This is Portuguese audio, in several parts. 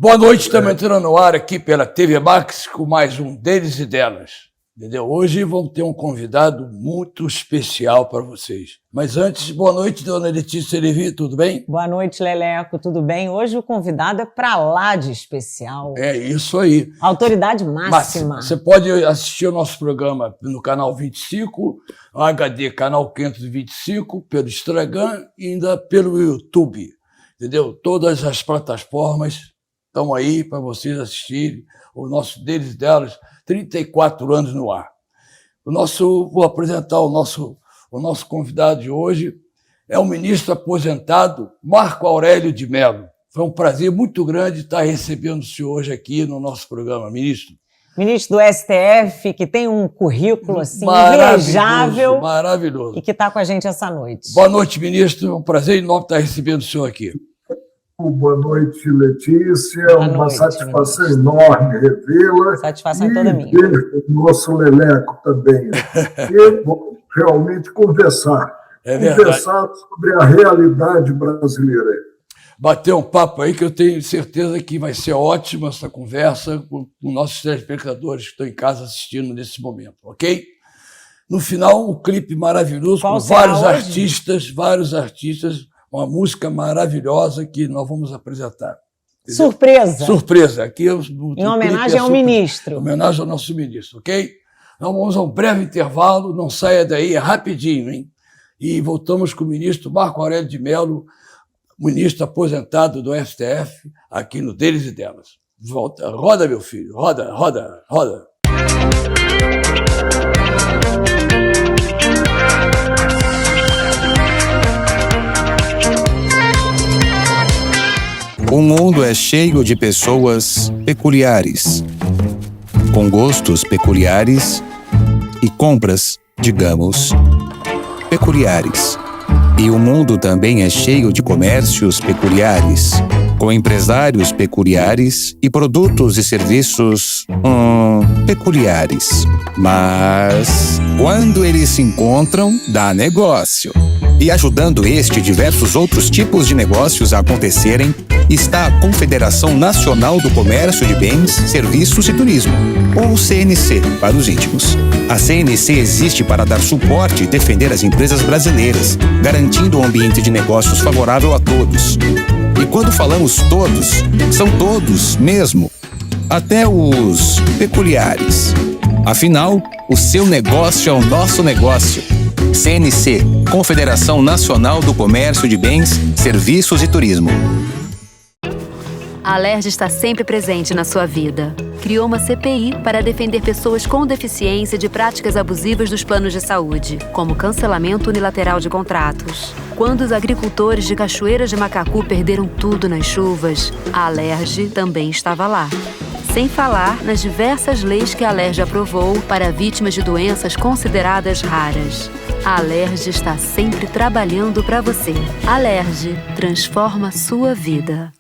Boa noite, estamos entrando no ar aqui pela TV Max com mais um Deles e Delas. Entendeu? Hoje vamos ter um convidado muito especial para vocês. Mas antes, boa noite, dona Letícia Levi, tudo bem? Boa noite, Leleco, tudo bem? Hoje o convidado é para lá de especial. É isso aí. Autoridade máxima. Você pode assistir o nosso programa no canal 25, HD canal 525, pelo Instagram e ainda pelo YouTube. Entendeu? Todas as plataformas estão aí para vocês assistirem o nosso Deles e Delas, 34 anos no ar. Vou apresentar o nosso convidado de hoje, é o ministro aposentado Marco Aurélio de Mello. Foi um prazer muito grande estar recebendo o senhor hoje aqui no nosso programa, ministro. Ministro do STF, que tem um currículo assim invejável. Maravilhoso. E que está com a gente essa noite. Boa noite, ministro. É um prazer enorme estar recebendo o senhor aqui. Boa noite, Letícia. Uma satisfação enorme revê-la. Satisfação toda minha. E ver o nosso Leleco também. E realmente conversar. Conversar sobre a realidade brasileira. Bater um papo aí que eu tenho certeza que vai ser ótima essa conversa com nossos telespectadores que estão em casa assistindo nesse momento, ok? No final, um clipe maravilhoso com vários artistas, uma música maravilhosa que nós vamos apresentar. Entendeu? Surpresa! Surpresa! Aqui em homenagem ao ministro. Em homenagem ao nosso ministro, ok? Então vamos a um breve intervalo, não saia daí, é rapidinho, hein? E voltamos com o ministro Marco Aurélio de Mello, ministro aposentado do STF, aqui no Deles e Delas. Volta, roda, meu filho, roda. O mundo é cheio de pessoas peculiares, com gostos peculiares e compras, digamos, peculiares. E o mundo também é cheio de comércios peculiares, com empresários peculiares e produtos e serviços peculiares. Mas quando eles se encontram, dá negócio. E ajudando este e diversos outros tipos de negócios a acontecerem, está a Confederação Nacional do Comércio de Bens, Serviços e Turismo, ou CNC, para os íntimos. A CNC existe para dar suporte e defender as empresas brasileiras, garantindo um ambiente de negócios favorável a todos. E quando falamos todos, são todos mesmo, até os peculiares. Afinal, o seu negócio é o nosso negócio. CNC, Confederação Nacional do Comércio de Bens, Serviços e Turismo. A Alerj está sempre presente na sua vida. Criou uma CPI para defender pessoas com deficiência de práticas abusivas dos planos de saúde, como cancelamento unilateral de contratos. Quando os agricultores de Cachoeiras de Macacu perderam tudo nas chuvas, a Alerj também estava lá. Sem falar nas diversas leis que a Alerj aprovou para vítimas de doenças consideradas raras. A Alerj está sempre trabalhando para você. Alerj transforma sua vida.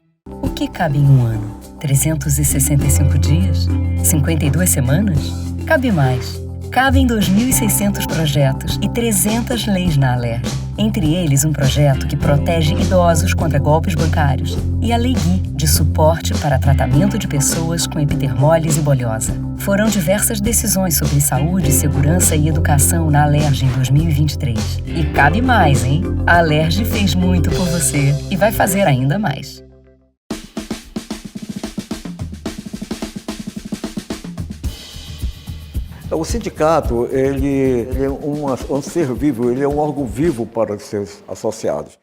O que cabe em um ano? 365 dias? 52 semanas? Cabe mais. Cabem 2.600 projetos e 300 leis na Alerj. Entre eles, um projeto que protege idosos contra golpes bancários e a Lei Gui, de suporte para tratamento de pessoas com epidermólise bolhosa. Foram diversas decisões sobre saúde, segurança e educação na Alerj em 2023. E cabe mais, hein? A Alerj fez muito por você e vai fazer ainda mais. O sindicato, ele é um ser vivo, ele é um órgão vivo para os seus associados.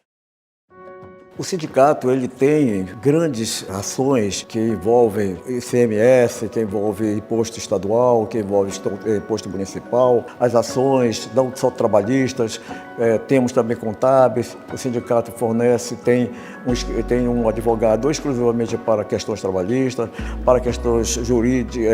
O sindicato, ele tem grandes ações que envolvem ICMS, que envolve imposto estadual, que envolve imposto municipal, as ações não só trabalhistas, temos também contábeis. O sindicato fornece, tem um advogado exclusivamente para questões trabalhistas, para questões jurídicas,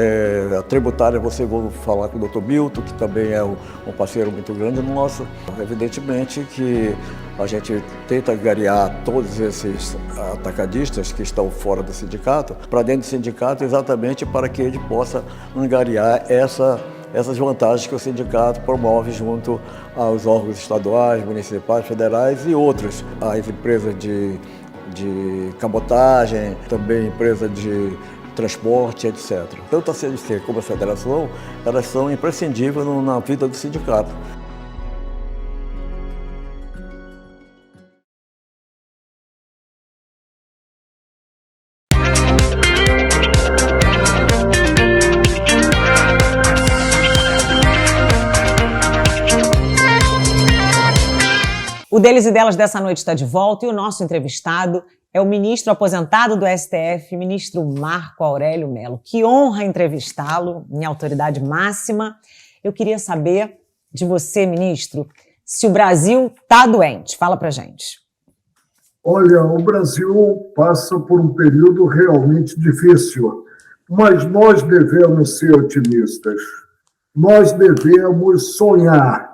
tributárias. Você vai falar com o Dr. Milton, que também é um parceiro muito grande nosso. Evidentemente que a gente tenta angariar todos esses atacadistas que estão fora do sindicato, para dentro do sindicato, exatamente para que ele possa angariar essas vantagens que o sindicato promove junto aos órgãos estaduais, municipais, federais e outros, as empresas de de cabotagem, também empresa de transporte, etc. Tanto a CLC como a federação, elas são imprescindíveis na vida do sindicato. O Deles e Delas dessa noite está de volta e o nosso entrevistado é o ministro aposentado do STF, ministro Marco Aurélio Mello. Que honra entrevistá-lo, minha autoridade máxima. Eu queria saber de você, ministro, se o Brasil está doente. Fala pra gente. Olha, o Brasil passa por um período realmente difícil, mas nós devemos ser otimistas. Nós devemos sonhar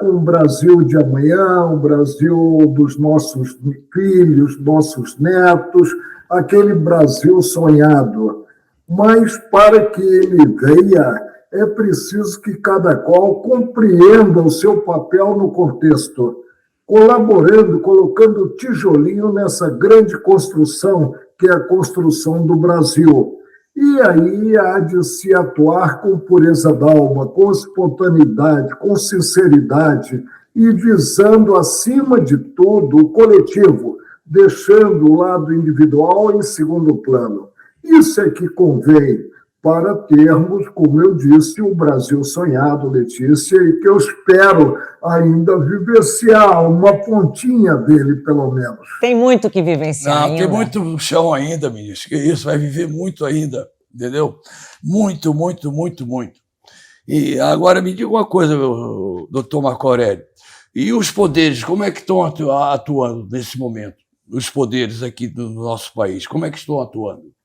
com o Brasil de amanhã, o Brasil dos nossos filhos, nossos netos, aquele Brasil sonhado. Mas para que ele venha, é preciso que cada qual compreenda o seu papel no contexto, colaborando, colocando tijolinho nessa grande construção que é a construção do Brasil. E aí há de se atuar com pureza d'alma, com espontaneidade, com sinceridade e visando, acima de tudo, o coletivo, deixando o lado individual em segundo plano. Isso é que convém para termos, como eu disse, o Brasil sonhado, Letícia, e que eu espero ainda vivenciar uma pontinha dele, pelo menos. Tem muito que vivenciar ainda. Tem muito chão ainda, ministro, que isso, vai viver muito ainda, entendeu? Muito, muito, muito, muito. E agora me diga uma coisa, doutor Marco Aurélio, e os poderes, como é que estão atuando nesse momento? Os poderes aqui do nosso país, como é que estão atuando?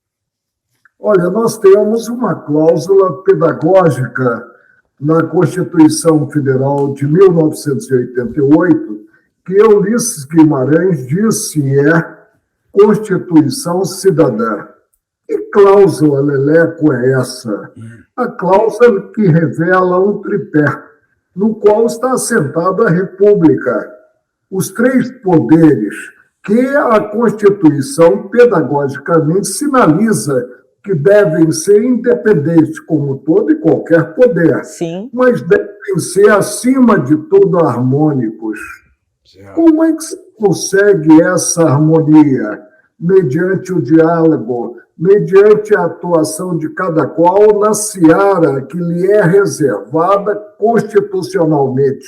Olha, nós temos uma cláusula pedagógica na Constituição Federal de 1988, que Ulisses Guimarães disse é Constituição Cidadã. Que cláusula, Leleco, é essa? A cláusula que revela um tripé, no qual está assentada a República. Os três poderes que a Constituição pedagogicamente sinaliza que devem ser independentes como todo e qualquer poder, Sim. Mas devem ser, acima de tudo, harmônicos. Certo. Como é que se consegue essa harmonia? Mediante o diálogo, mediante a atuação de cada qual na seara que lhe é reservada constitucionalmente.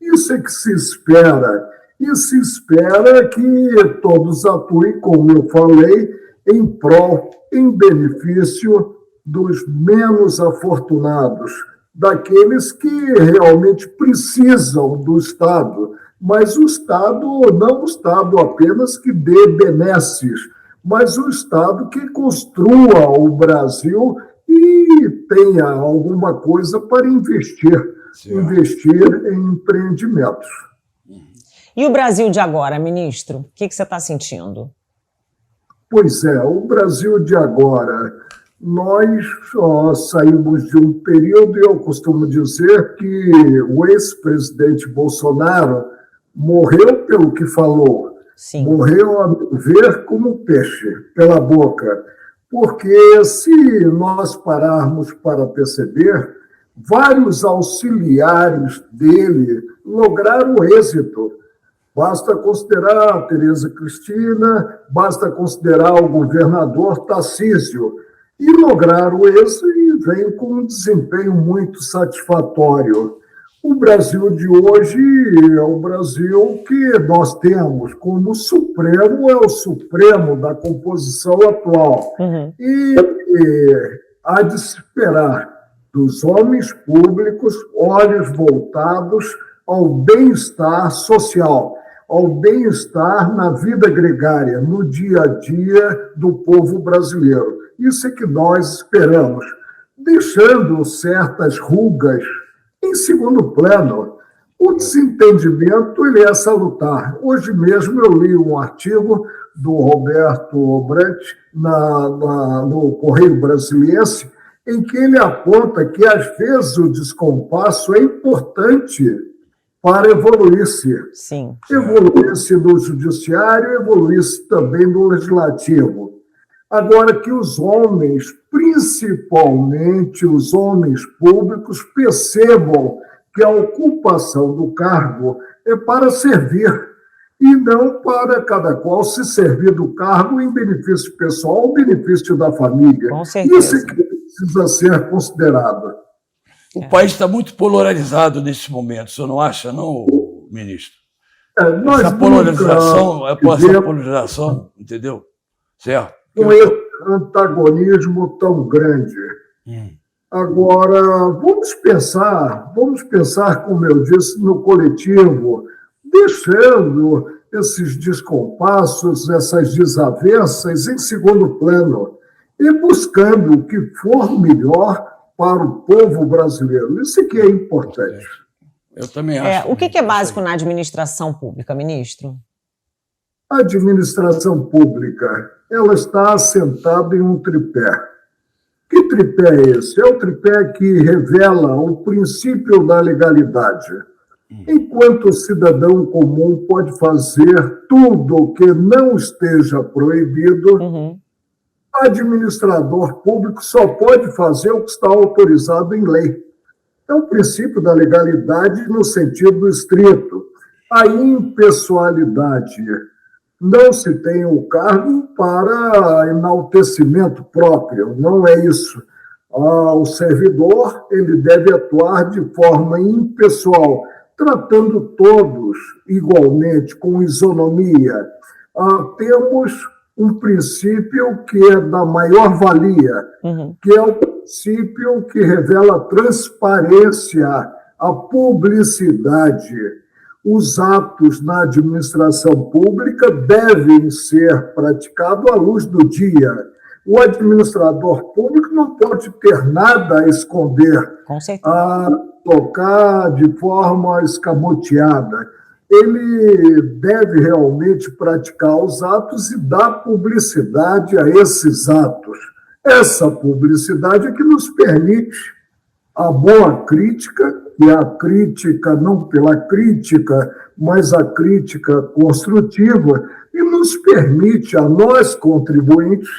Isso é que se espera. E se espera que todos atuem, como eu falei, em prol, em benefício dos menos afortunados, daqueles que realmente precisam do Estado, mas o Estado, não o Estado apenas que dê benesses, mas o Estado que construa o Brasil e tenha alguma coisa para investir em empreendimentos. E o Brasil de agora, ministro? O que você está sentindo? Pois é, o Brasil de agora, nós saímos de um período, e eu costumo dizer que o ex-presidente Bolsonaro morreu pelo que falou. Sim. Morreu, a meu ver, como peixe, pela boca. Porque se nós pararmos para perceber, vários auxiliares dele lograram êxito. Basta considerar a Tereza Cristina, basta considerar o governador Tarcísio, e lograram esse e vem com um desempenho muito satisfatório. O Brasil de hoje é o Brasil que nós temos como Supremo, é o Supremo da composição atual. E há de se esperar dos homens públicos olhos voltados ao bem-estar social, ao bem-estar na vida gregária, no dia a dia do povo brasileiro. Isso é que nós esperamos, deixando certas rugas em segundo plano. O desentendimento ele é salutar. Hoje mesmo eu li um artigo do Roberto Brant no Correio Brasiliense, em que ele aponta que, às vezes, o descompasso é importante para evoluir-se. Sim. Evoluir-se no judiciário, evoluir-se também no legislativo. Agora que os homens, principalmente os homens públicos, percebam que a ocupação do cargo é para servir e não para cada qual se servir do cargo em benefício pessoal ou benefício da família. Com certeza. Isso é que precisa ser considerado. O país está muito polarizado nesse momento, o senhor não acha, não, ministro? Nós essa polarização, entendeu? Certo? Com esse antagonismo tão grande. Agora, vamos pensar, como eu disse, no coletivo, deixando esses descompassos, essas desavenças em segundo plano e buscando o que for melhor para o povo brasileiro. Isso que é importante. Eu também acho. O que é básico na administração pública, ministro? A administração pública, ela está assentada em um tripé. Que tripé é esse? É o tripé que revela o princípio da legalidade. Enquanto o cidadão comum pode fazer tudo que não esteja proibido, o administrador público só pode fazer o que está autorizado em lei. É o princípio da legalidade no sentido estrito. A impessoalidade. Não se tem o cargo para enaltecimento próprio, não é isso. O servidor ele deve atuar de forma impessoal, tratando todos igualmente, com isonomia. Temos um princípio que é da maior valia, que é o princípio que revela a transparência, a publicidade. Os atos na administração pública devem ser praticados à luz do dia. O administrador público não pode ter nada a esconder, Com certeza. a tocar de forma escamoteada. Ele deve realmente praticar os atos e dar publicidade a esses atos. Essa publicidade é que nos permite a boa crítica, e a crítica não pela crítica, mas a crítica construtiva, e nos permite a nós, contribuintes,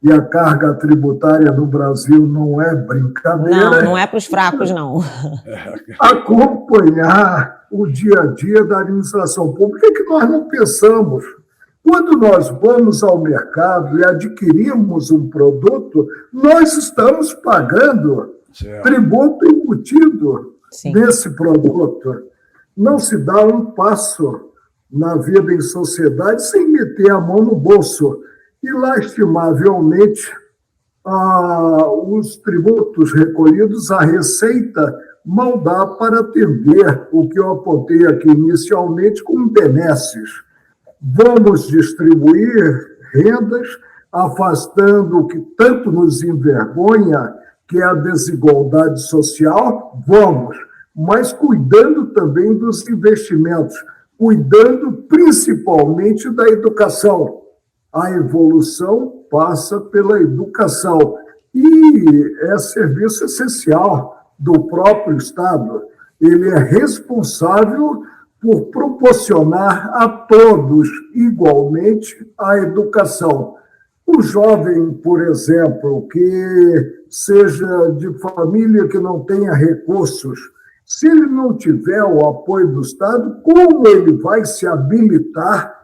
e a carga tributária no Brasil não é brincadeira. Não é para os fracos, não. Acompanhar o dia a dia da administração pública, que nós não pensamos. Quando nós vamos ao mercado e adquirimos um produto, nós estamos pagando tributo embutido nesse produto. Não se dá um passo na vida em sociedade sem meter a mão no bolso. E, lastimavelmente, os tributos recolhidos, a Receita mal dá para atender o que eu apontei aqui inicialmente como benesses. Vamos distribuir rendas, afastando o que tanto nos envergonha, que é a desigualdade social, vamos, mas cuidando também dos investimentos, cuidando principalmente da educação. A evolução passa pela educação e é serviço essencial do próprio Estado. Ele é responsável por proporcionar a todos igualmente a educação. O jovem, por exemplo, que seja de família que não tenha recursos, se ele não tiver o apoio do Estado, como ele vai se habilitar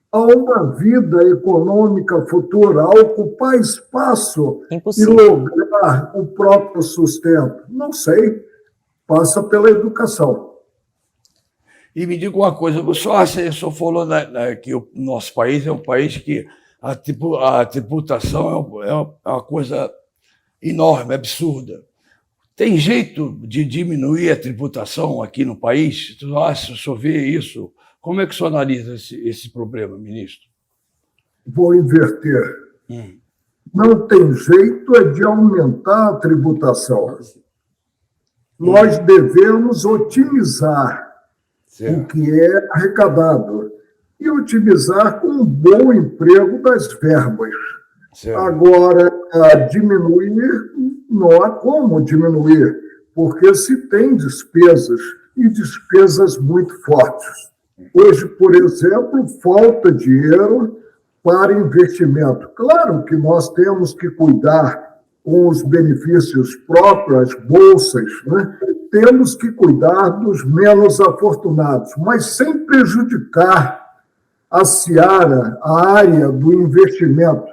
a uma vida econômica futura, a ocupar espaço e lograr o próprio sustento? Não sei. Passa pela educação. E me diga uma coisa, o senhor falou que o nosso país é um país que a tributação é uma coisa enorme, absurda. Tem jeito de diminuir a tributação aqui no país? O senhor vê isso? Como é que o senhor analisa esse problema, ministro? Vou inverter. Não tem jeito de aumentar a tributação. Nós devemos otimizar o que é arrecadado e otimizar com um bom emprego das verbas. Agora, diminuir, não há como diminuir, porque se tem despesas e despesas muito fortes. Hoje, por exemplo, falta dinheiro para investimento. Claro que nós temos que cuidar com os benefícios próprios, as bolsas, né? Temos que cuidar dos menos afortunados, mas sem prejudicar a seara, a área do investimento,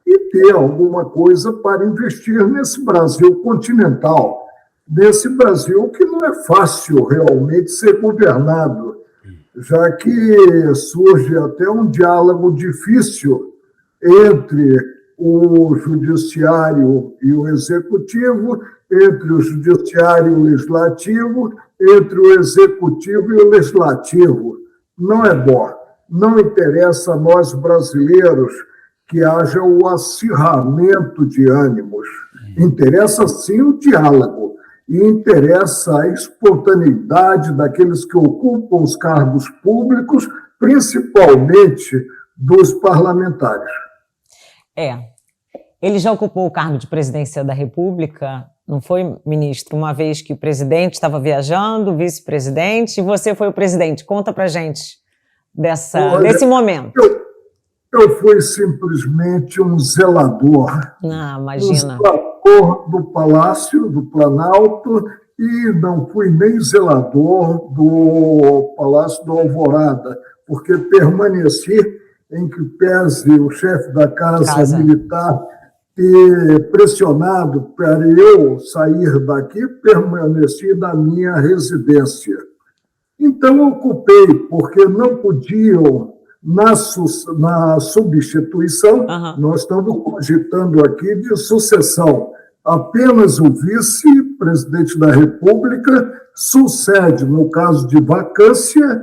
e ter alguma coisa para investir nesse Brasil continental, nesse Brasil que não é fácil realmente ser governado, já que surge até um diálogo difícil entre o judiciário e o executivo, entre o judiciário e o legislativo, entre o executivo e o legislativo. Não é bom. Não interessa a nós brasileiros que haja o acirramento de ânimos. Interessa sim o diálogo e interessa a espontaneidade daqueles que ocupam os cargos públicos, principalmente dos parlamentares. Ele já ocupou o cargo de presidência da República, não foi, ministro? Uma vez que o presidente estava viajando, o vice-presidente, e você foi o presidente. Conta pra gente desse momento. Eu fui simplesmente um zelador. Imagina. Um zelador do Palácio, do Planalto, e não fui nem zelador do Palácio do Alvorada, porque permaneci, em que pese o chefe da Casa Militar ter pressionado para eu sair daqui, permaneci na minha residência. Então, ocupei, porque não podiam, na substituição, nós estamos cogitando aqui de sucessão. Apenas o vice-presidente da República sucede, no caso de vacância,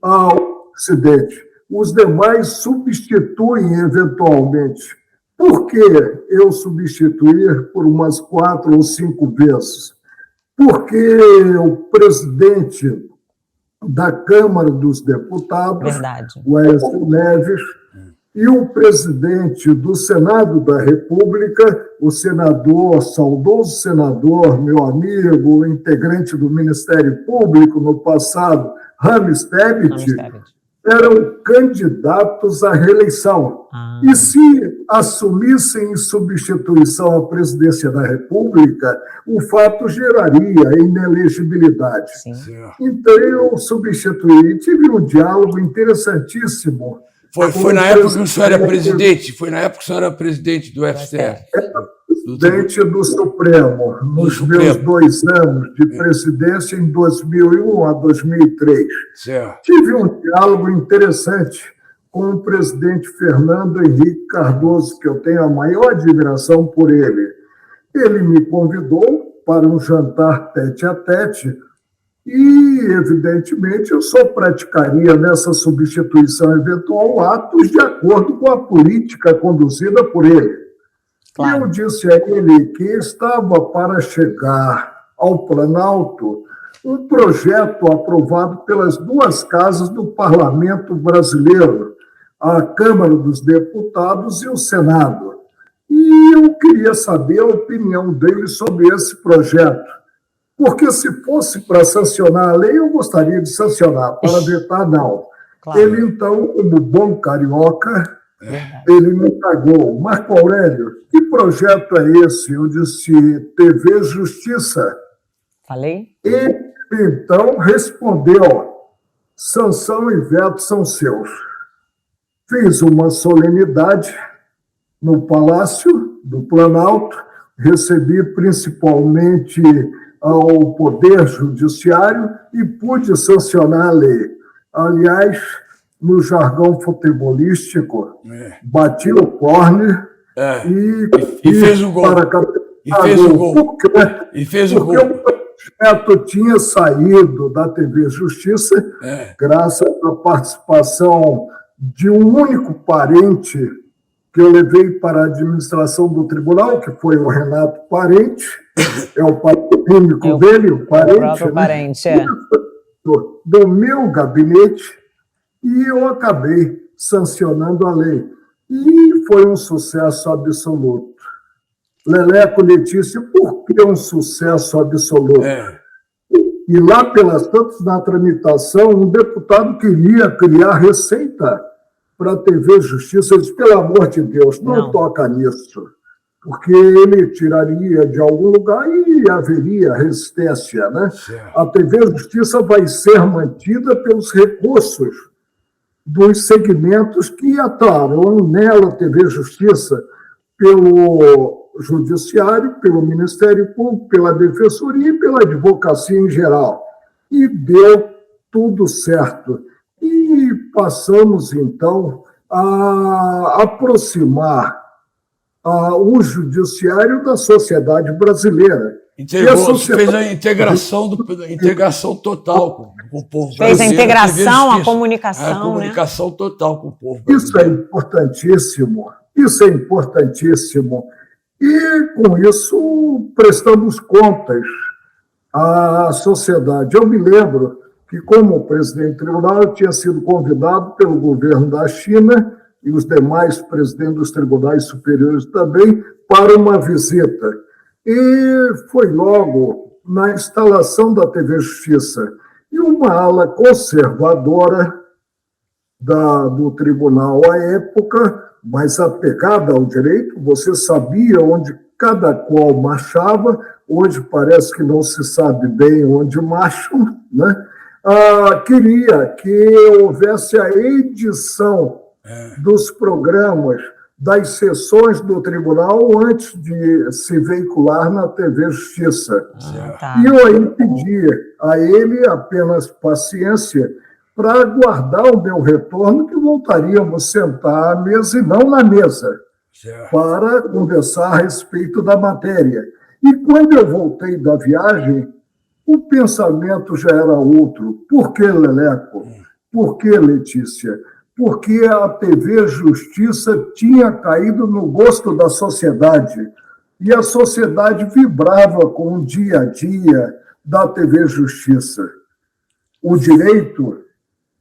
ao presidente. Os demais substituem eventualmente. Por que eu substituir por umas 4 ou 5 vezes? Porque o presidente da Câmara dos Deputados, o Aécio Neves, e o presidente do Senado da República, o saudoso senador, meu amigo, integrante do Ministério Público no passado, Rames Tebet, eram candidatos à reeleição. E se assumissem em substituição à presidência da República, o fato geraria inelegibilidade. Então, eu substituí, tive um diálogo interessantíssimo. Foi na época que o senhor era presidente? Foi na época que o senhor era presidente do STF? Presidente do Supremo, nos meus 2 anos de presidência, em 2001 a 2003. Tive um diálogo interessante com o presidente Fernando Henrique Cardoso, que eu tenho a maior admiração por ele. Ele me convidou para um jantar tete-a-tete e, evidentemente, eu só praticaria nessa substituição eventual atos de acordo com a política conduzida por ele. E eu disse a ele que estava para chegar ao Planalto um projeto aprovado pelas 2 casas do Parlamento brasileiro, a Câmara dos Deputados e o Senado. E eu queria saber a opinião dele sobre esse projeto. Porque se fosse para sancionar a lei, eu gostaria de sancionar, para vetar, não. Ele, então, como bom carioca, ele me pagou. Marco Aurélio, que projeto é esse? Eu disse, TV Justiça. Falei? Ele, então, respondeu, sanção e veto são seus. Fiz uma solenidade no Palácio do Planalto, recebi principalmente ao Poder Judiciário e pude sancionar a lei. Aliás, no jargão futebolístico, bati o córner e fez o gol. E fez o gol. O projeto tinha saído da TV Justiça, graças à participação de um único parente que eu levei para a administração do tribunal, que foi o Renato Parente, é o patronímico dele, o parente, o próprio parente, do meu gabinete, e eu acabei sancionando a lei. E foi um sucesso absoluto. Leleco, Letícia, por que um sucesso absoluto? E lá pelas tantas, na tramitação, um deputado queria criar receita para a TV Justiça. Eu disse, pelo amor de Deus, não toca nisso, porque ele tiraria de algum lugar e haveria resistência, né? A TV Justiça vai ser mantida pelos recursos dos segmentos que atuarão nela, TV Justiça, pelo Judiciário, pelo Ministério Público, pela Defensoria e pela Advocacia em geral. E deu tudo certo. E passamos, então, a aproximar o Judiciário da sociedade brasileira. Fez a integração total com o povo brasileiro. Fez a integração, a comunicação. A comunicação total com o povo brasileiro. Isso é importantíssimo. Isso é importantíssimo. E, com isso, prestamos contas à sociedade. Eu me lembro que, como presidente do tribunal, eu tinha sido convidado pelo governo da China e os demais presidentes dos tribunais superiores também para uma visita. E foi logo na instalação da TV Justiça. E uma ala conservadora do tribunal à época, mais apegada ao direito, você sabia onde cada qual marchava, hoje parece que não se sabe bem onde marcham, né? Queria que houvesse a edição dos programas das sessões do tribunal antes de se veicular na TV Justiça. E eu aí pedi a ele apenas paciência para aguardar o meu retorno, que voltaríamos sentar à mesa e não na mesa, para conversar a respeito da matéria. E quando eu voltei da viagem, o pensamento já era outro. Por que, Leleco? Por que, Letícia? Porque a TV Justiça tinha caído no gosto da sociedade. E a sociedade vibrava com o dia a dia da TV Justiça. O direito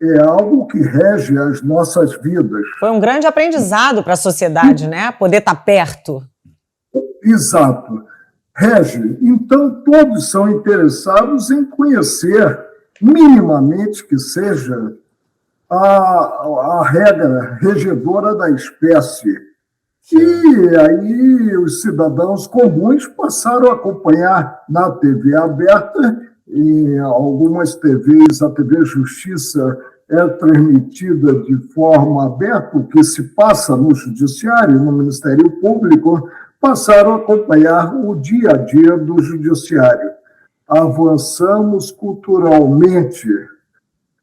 é algo que rege as nossas vidas. Foi um grande aprendizado para a sociedade, né? Poder estar perto. Exato. Rege. Então, todos são interessados em conhecer, minimamente que seja, a regra regedora da espécie. E aí os cidadãos comuns passaram a acompanhar na TV aberta, em algumas TVs, a TV Justiça é transmitida de forma aberta, o que se passa no Judiciário, no Ministério Público, passaram a acompanhar o dia a dia do Judiciário. Avançamos culturalmente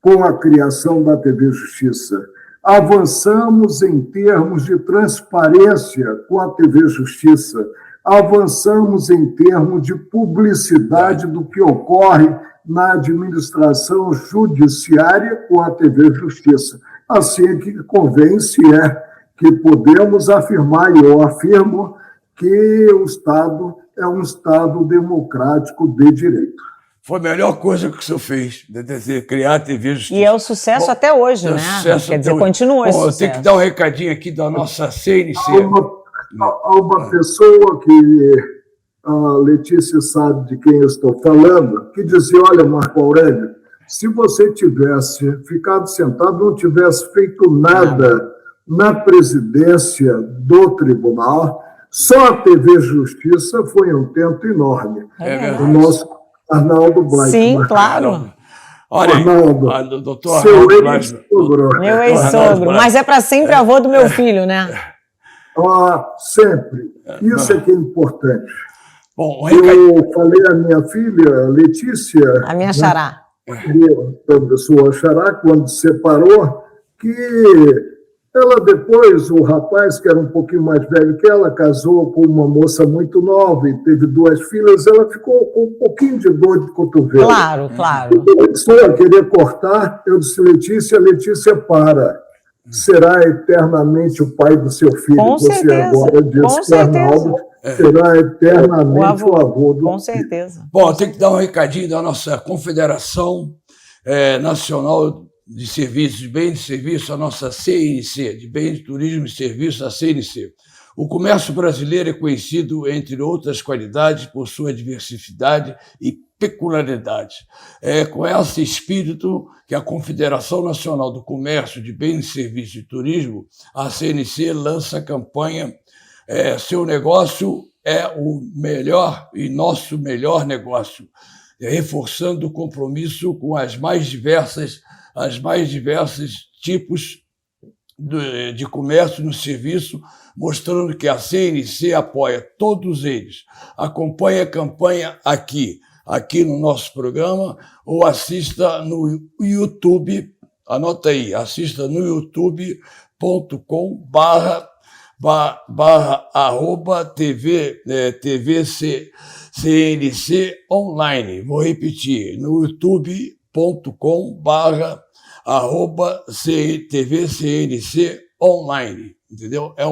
com a criação da TV Justiça. Avançamos em termos de transparência com a TV Justiça. Avançamos em termos de publicidade do que ocorre na administração judiciária com a TV Justiça. Assim é que convém, se é que podemos afirmar, e eu afirmo, que o Estado é um Estado democrático de direito. Foi a melhor coisa que o senhor fez, de criar a TV Justiça. E é o sucesso até hoje, né? Quer dizer, continua esse sucesso. Eu tenho que dar um recadinho aqui da nossa CNC. Há uma pessoa que a Letícia sabe de quem eu estou falando, que dizia, olha, Marco Aurélio, se você tivesse ficado sentado, não tivesse feito nada na presidência do tribunal, só a TV Justiça foi um tento enorme. O nosso Arnaldo Blatt. Sim, claro. Olha, Arnaldo, doutor seu Arnaldo ex-sogro. Meu ex-sogro, mas é para sempre avô do meu filho, né? Sempre. Isso é que é importante. Bom, eu falei à minha filha, Letícia... A minha xará. Sua xará, quando se separou, que ela depois, o rapaz, que era um pouquinho mais velho que ela, casou com uma moça muito nova e teve 2 filhas, ela ficou com um pouquinho de dor de cotovelo. Claro, claro. Eu queria cortar, eu disse, Letícia, para. Será eternamente o pai do seu filho. Com Você certeza. Agora disse que Arnaldo será eternamente o avô do Com filho. certeza. Bom, tem que dar um recadinho da nossa Confederação Nacional de Serviços, de Bens e Serviços, a nossa CNC, de Bens, Turismo e Serviços, a CNC. O comércio brasileiro é conhecido, entre outras qualidades, por sua diversidade e peculiaridade. É com esse espírito que a Confederação Nacional do Comércio de Bens, Serviços e Turismo, a CNC, lança a campanha Seu Negócio é o melhor e nosso melhor negócio, reforçando o compromisso com as mais diversas tipos de comércio no serviço, mostrando que a CNC apoia todos eles. Acompanhe a campanha aqui no nosso programa, ou assista no YouTube, anota aí, assista no youtube.com/TVCNC online. Vou repetir, no youtube.com/TVCNC online, entendeu? É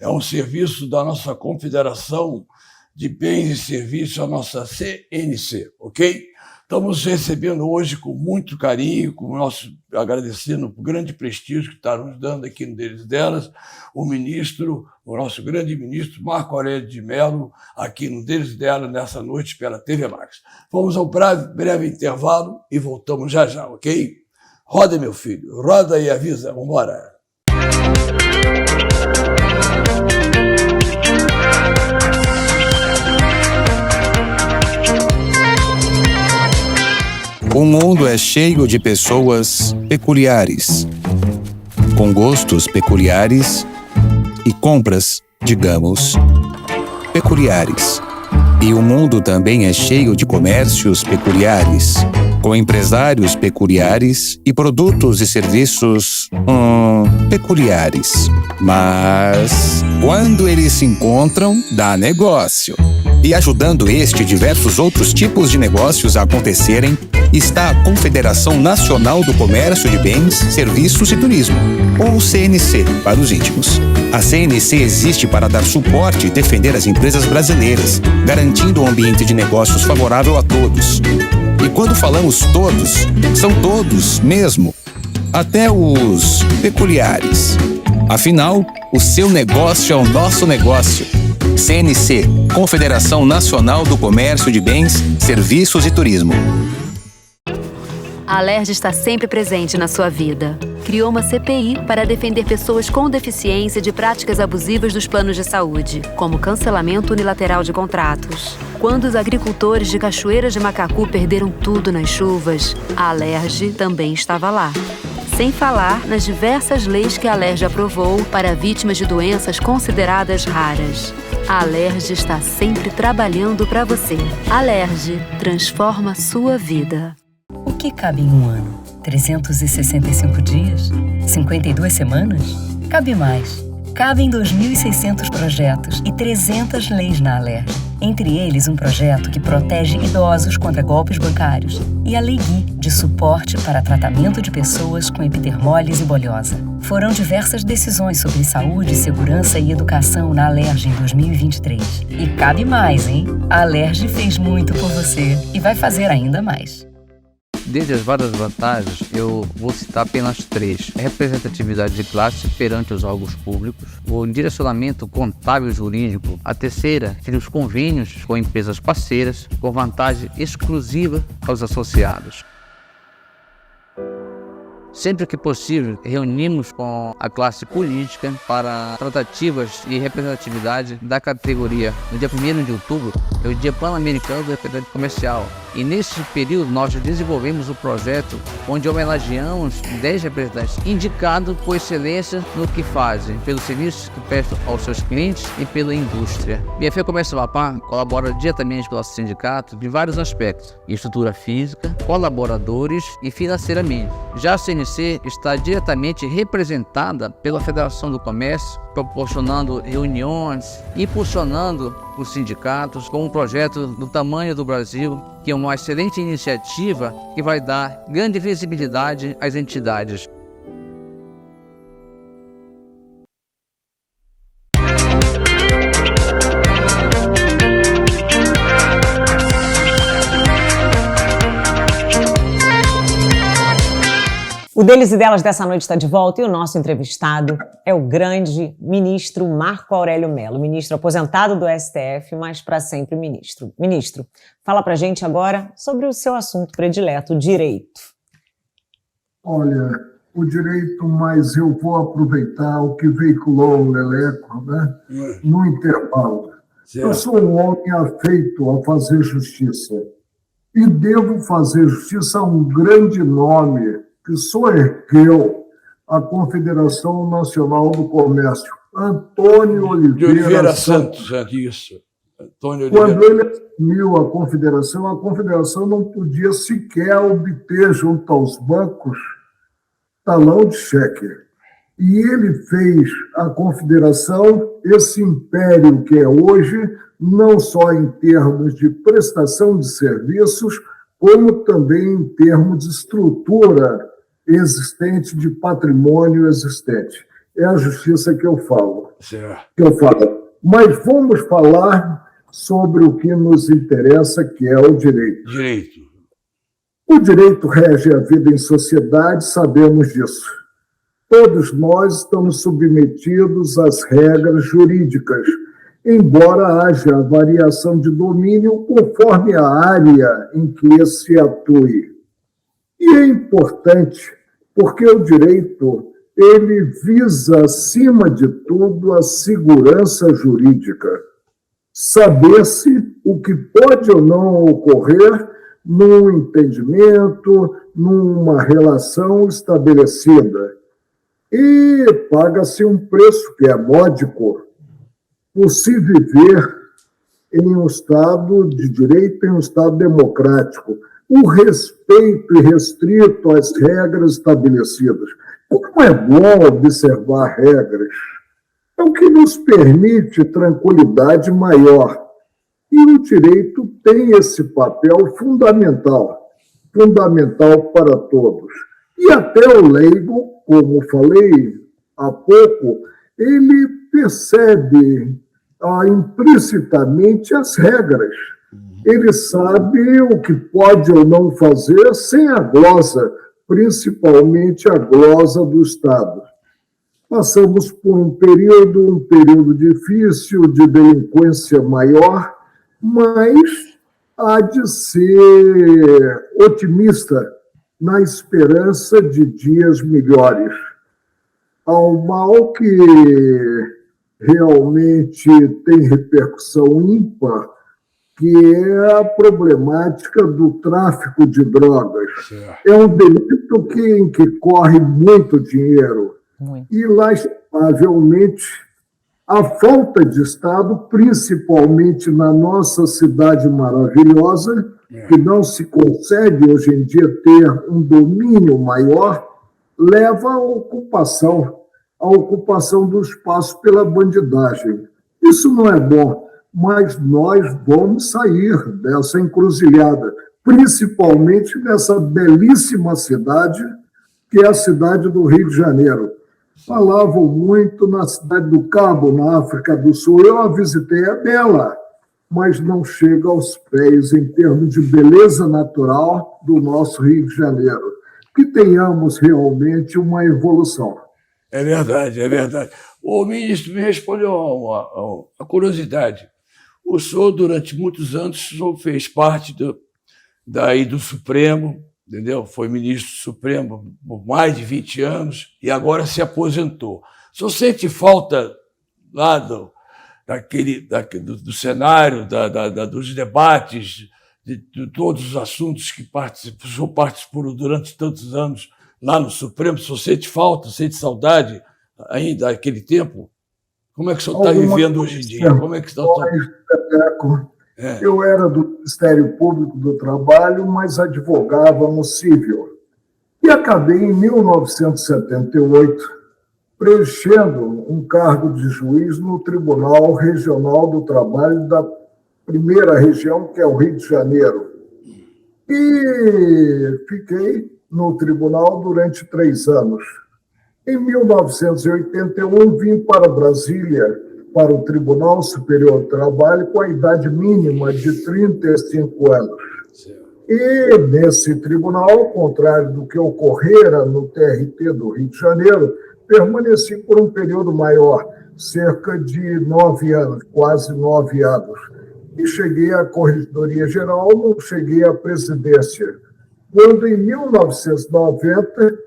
um serviço da nossa Confederação de Bens e Serviços, a nossa CNC, ok? Estamos recebendo hoje com muito carinho, agradecendo o grande prestígio que está nos dando aqui no Deles e Delas, o nosso grande ministro Marco Aurélio de Mello, aqui no Deles e Delas, nessa noite pela TV Max. Vamos ao breve intervalo e voltamos já, ok? Roda, meu filho, roda e avisa, vamos embora. O mundo é cheio de pessoas peculiares, com gostos peculiares e compras, digamos, peculiares. E o mundo também é cheio de comércios peculiares, com empresários peculiares e produtos e serviços peculiares. Mas quando eles se encontram, dá negócio. E ajudando este e diversos outros tipos de negócios a acontecerem, está a Confederação Nacional do Comércio de Bens, Serviços e Turismo, ou CNC, para os íntimos. A CNC existe para dar suporte e defender as empresas brasileiras, garantindo um ambiente de negócios favorável a todos. E quando falamos todos, são todos mesmo, até os peculiares. Afinal, o seu negócio é o nosso negócio. CNC, Confederação Nacional do Comércio de Bens, Serviços e Turismo. A Alerj está sempre presente na sua vida. Criou uma CPI para defender pessoas com deficiência de práticas abusivas dos planos de saúde, como cancelamento unilateral de contratos. Quando os agricultores de Cachoeiras de Macacu perderam tudo nas chuvas, a Alerj também estava lá. Sem falar nas diversas leis que a Alerj aprovou para vítimas de doenças consideradas raras. A Alerj está sempre trabalhando para você. Alerj transforma sua vida. O que cabe em um ano? 365 dias? 52 semanas? Cabe mais. Cabem 2.600 projetos e 300 leis na Alerj. Entre eles, um projeto que protege idosos contra golpes bancários e a Lei Gui, de suporte para tratamento de pessoas com epidermólise bolhosa. Foram diversas decisões sobre saúde, segurança e educação na Alerj em 2023. E cabe mais, hein? A Alerj fez muito por você e vai fazer ainda mais. Dentre as várias vantagens, eu vou citar apenas 3. A representatividade de classe perante os órgãos públicos, o direcionamento contábil e jurídico, a terceira seria os convênios com empresas parceiras, com vantagem exclusiva aos associados. Sempre que possível, reunimos com a classe política para tratativas e representatividade da categoria. No dia 1º de outubro é o Dia Pan-Americano do Representante Comercial. E nesse período nós desenvolvemos o projeto onde homenageamos 10 representantes indicados por excelência no que fazem, pelos serviços que prestam aos seus clientes e pela indústria. BFE Comércio Amapá colabora diretamente pelo sindicato de vários aspectos: estrutura física, colaboradores e financeiramente. Já a CNC está diretamente representada pela Federação do Comércio, proporcionando reuniões, impulsionando os sindicatos com um projeto do tamanho do Brasil, que é uma excelente iniciativa que vai dar grande visibilidade às entidades. O O Deles e Delas dessa noite está de volta e o nosso entrevistado é o grande ministro Marco Aurélio Mello, ministro aposentado do STF, mas para sempre ministro. Ministro, fala para a gente agora sobre o seu assunto predileto, o direito. Olha, o direito, mas eu vou aproveitar o que veiculou o Leleco, né, no intervalo. Certo. Eu sou um homem afeito a fazer justiça e devo fazer justiça a um grande nome que soergueu a Confederação Nacional do Comércio, Antônio Oliveira Santos. Isso. Antônio Oliveira. Quando ele assumiu a Confederação não podia sequer obter junto aos bancos talão de cheque. E ele fez a Confederação, esse império que é hoje, não só em termos de prestação de serviços, como também em termos de estrutura existente, de patrimônio existente. É a justiça que eu falo. Mas vamos falar sobre o que nos interessa, que é o direito. O direito rege a vida em sociedade, sabemos disso. Todos nós estamos submetidos às regras jurídicas, embora haja variação de domínio conforme a área em que se atue. E é importante porque o direito ele visa, acima de tudo, a segurança jurídica. Saber-se o que pode ou não ocorrer num entendimento, numa relação estabelecida. E paga-se um preço que é módico por se viver em um Estado de direito, em um Estado democrático. O respeito irrestrito às regras estabelecidas. Como é bom observar regras? É o que nos permite tranquilidade maior. E o direito tem esse papel fundamental para todos. E até o leigo, como falei há pouco, ele percebe implicitamente as regras. Ele sabe o que pode ou não fazer sem a glosa, principalmente a glosa do Estado. Passamos por um período difícil, de delinquência maior, mas há de ser otimista na esperança de dias melhores. Há um mal que realmente tem repercussão ímpar, que é a problemática do tráfico de drogas. Certo. É um delito em que corre muito dinheiro. E, lamentavelmente, a falta de Estado, principalmente na nossa cidade maravilhosa, que não se consegue hoje em dia ter um domínio maior, leva à ocupação do espaço pela bandidagem. Isso não é bom, mas nós vamos sair dessa encruzilhada, principalmente nessa belíssima cidade, que é a cidade do Rio de Janeiro. Falavam muito na cidade do Cabo, na África do Sul. Eu a visitei, é bela, mas não chega aos pés em termos de beleza natural do nosso Rio de Janeiro. Que tenhamos realmente uma evolução. É verdade. O ministro me respondeu a curiosidade. O senhor, durante muitos anos, fez parte do Supremo, entendeu? Foi ministro supremo por mais de 20 anos e agora se aposentou. O senhor sente falta lá do cenário, dos debates, de todos os assuntos que o senhor participou durante tantos anos lá no Supremo? O senhor sente falta, sente saudade ainda daquele tempo? Como é que o senhor está vivendo hoje em dia? Como é que está? Eu era do Ministério Público do Trabalho, mas advogava no civil. E acabei, em 1978, preenchendo um cargo de juiz no Tribunal Regional do Trabalho da primeira região, que é o Rio de Janeiro. E fiquei no tribunal durante 3 anos. Em 1981, vim para Brasília, para o Tribunal Superior do Trabalho, com a idade mínima de 35 anos. E nesse tribunal, ao contrário do que ocorrera no TRT do Rio de Janeiro, permaneci por um período maior, cerca de 9 anos, quase 9 anos. E cheguei à Corregedoria Geral, não cheguei à presidência. Quando, em 1990,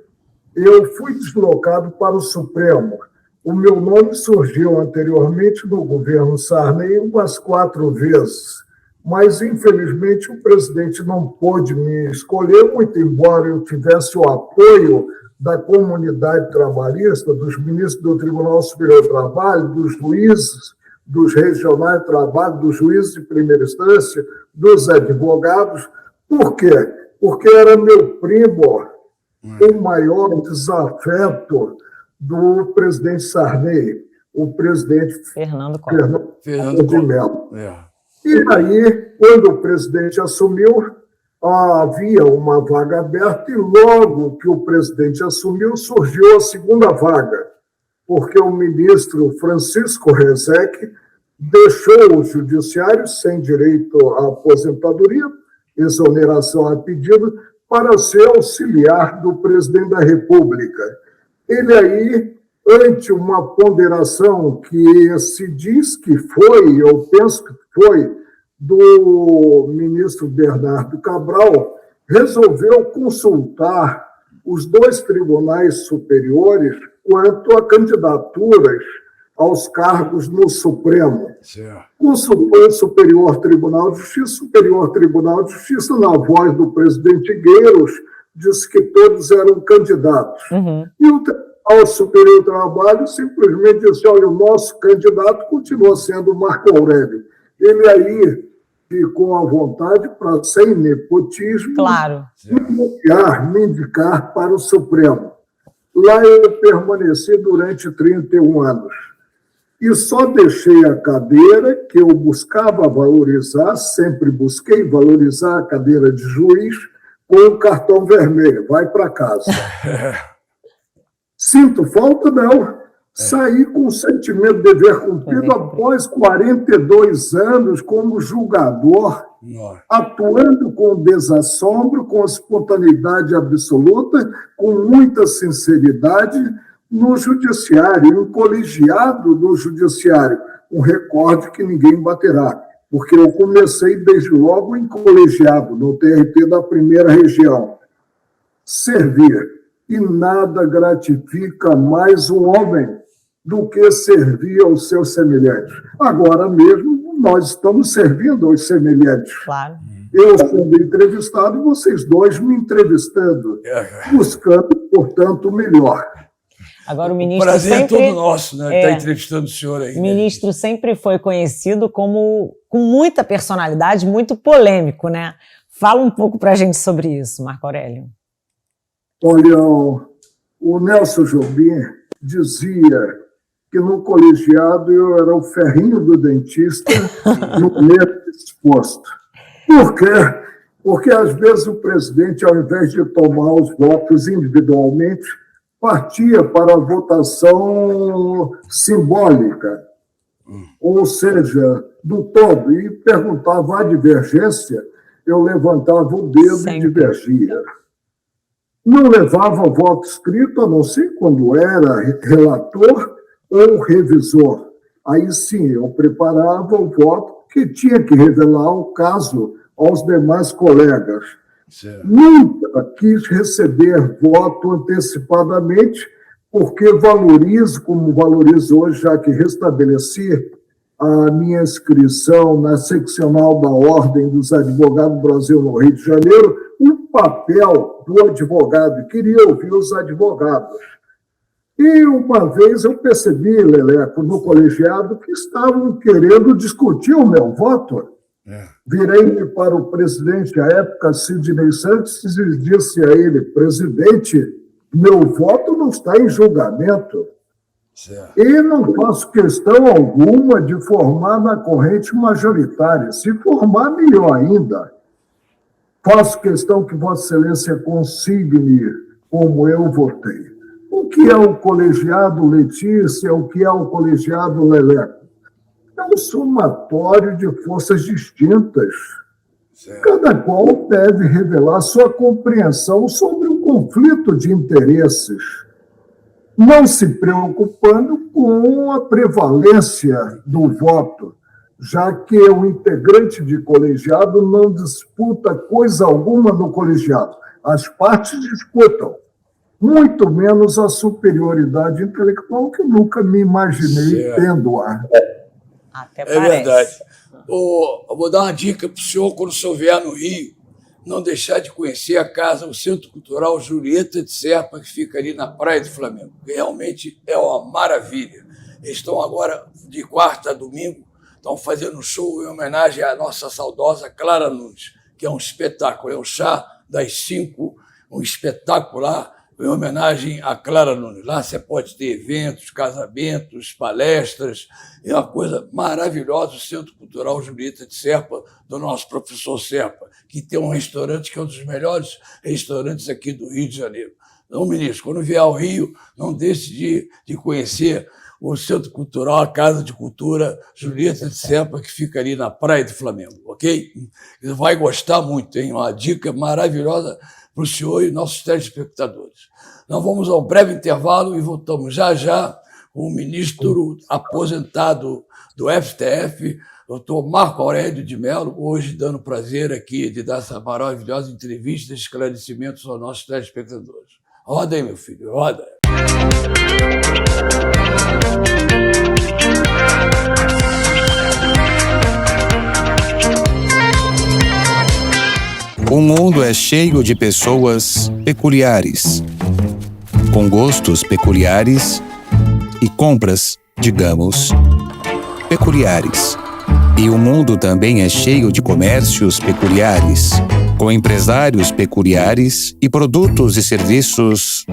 eu fui deslocado para o Supremo. O meu nome surgiu anteriormente no governo Sarney umas 4 vezes, mas, infelizmente, o presidente não pôde me escolher, muito embora eu tivesse o apoio da comunidade trabalhista, dos ministros do Tribunal Superior do Trabalho, dos juízes, dos regionais de trabalho, dos juízes de primeira instância, dos advogados. Por quê? Porque era meu primo o maior desafeto do presidente Sarney, o presidente Fernando Collor de Mello. E aí, quando o presidente assumiu, havia uma vaga aberta e logo que o presidente assumiu, surgiu a segunda vaga, porque o ministro Francisco Rezec deixou o judiciário sem direito à aposentadoria, exoneração a pedido, para ser auxiliar do presidente da República. Ele aí, ante uma ponderação que se diz que foi, eu penso que foi, do ministro Bernardo Cabral, resolveu consultar os 2 tribunais superiores quanto a candidaturas aos cargos no Supremo. Consultou o Superior Tribunal de Justiça, na voz do presidente Gueiros, disse que todos eram candidatos. E o Tribunal Superior do Trabalho simplesmente disse: olha, o nosso candidato continua sendo Marco Aurélio. Ele aí ficou à vontade para, sem nepotismo, me indicar para o Supremo. Lá eu permaneci durante 31 anos. E só deixei a cadeira que eu buscava valorizar, sempre busquei valorizar a cadeira de juiz, com o cartão vermelho. Vai para casa. Sinto falta? Não. Saí com o sentimento de dever cumprido após 42 anos como julgador, atuando com desassombro, com espontaneidade absoluta, com muita sinceridade no judiciário, um colegiado do judiciário, um recorde que ninguém baterá, porque eu comecei desde logo em colegiado, no TRT da primeira região. Servir. E nada gratifica mais um homem do que servir aos seus semelhantes. Agora mesmo, nós estamos servindo aos semelhantes. Claro. Eu sendo entrevistado e vocês dois me entrevistando, buscando, portanto, o melhor. Agora, o ministro prazer sempre... é todo nosso, né? Estar entrevistando o senhor aí. O ministro sempre foi conhecido como com muita personalidade, muito polêmico, né? Fala um pouco para a gente sobre isso, Marco Aurélio. Olha, o Nelson Jobim dizia que no colegiado eu era o ferrinho do dentista e o medo disposto. Por quê? Porque, às vezes, o presidente, ao invés de tomar os votos individualmente, partia para a votação simbólica, ou seja, do todo, e perguntava a divergência, eu levantava o dedo e divergia. Não levava voto escrito, a não ser quando era relator ou revisor. Aí sim, eu preparava o voto que tinha que revelar o caso aos demais colegas. Certo. Nunca quis receber voto antecipadamente, porque valorizo, como valorizo hoje, já que restabeleci a minha inscrição na seccional da Ordem dos Advogados do Brasil no Rio de Janeiro, o papel do advogado, e queria ouvir os advogados. E uma vez eu percebi, Leleco, no colegiado, que estavam querendo discutir o meu voto. Virei para o presidente, à época, Sidney Santos, e disse a ele: presidente, meu voto não está em julgamento. Certo. E não faço questão alguma de formar na corrente majoritária. Se formar, melhor ainda. Faço questão que Vossa Excelência consigne como eu votei. O que é o colegiado Letícia? O que é o colegiado Leleco? É um somatório de forças distintas. Cada qual deve revelar sua compreensão sobre o conflito de interesses, não se preocupando com a prevalência do voto, já que o integrante de colegiado não disputa coisa alguma no colegiado. As partes disputam, muito menos a superioridade intelectual, que eu nunca me imaginei tendo-a. Até parece. Verdade. Eu vou dar uma dica para o senhor, quando o senhor vier no Rio, não deixar de conhecer a casa, o Centro Cultural Julieta de Serpa, que fica ali na Praia do Flamengo. Realmente é uma maravilha. Eles estão agora, de quarta a domingo, estão fazendo um show em homenagem à nossa saudosa Clara Nunes, que é um espetáculo, é o Chá das 5, um espetáculo lá, em homenagem à Clara Nunes. Lá você pode ter eventos, casamentos, palestras, é uma coisa maravilhosa, o Centro Cultural Julieta de Serpa, do nosso professor Serpa, que tem um restaurante que é um dos melhores restaurantes aqui do Rio de Janeiro. Então, ministro, quando vier ao Rio, não deixe de conhecer o Centro Cultural, a Casa de Cultura Julieta de Serpa, que fica ali na Praia do Flamengo, ok? Você vai gostar muito, hein? Uma dica maravilhosa para o senhor e nossos telespectadores. Nós vamos ao breve intervalo e voltamos já com o ministro aposentado do STF, doutor Marco Aurélio de Mello, hoje dando prazer aqui de dar essa maravilhosa entrevista e esclarecimentos aos nossos telespectadores. Roda aí, meu filho, roda. O mundo é cheio de pessoas peculiares, com gostos peculiares e compras, digamos, peculiares. E o mundo também é cheio de comércios peculiares, com empresários peculiares e produtos e serviços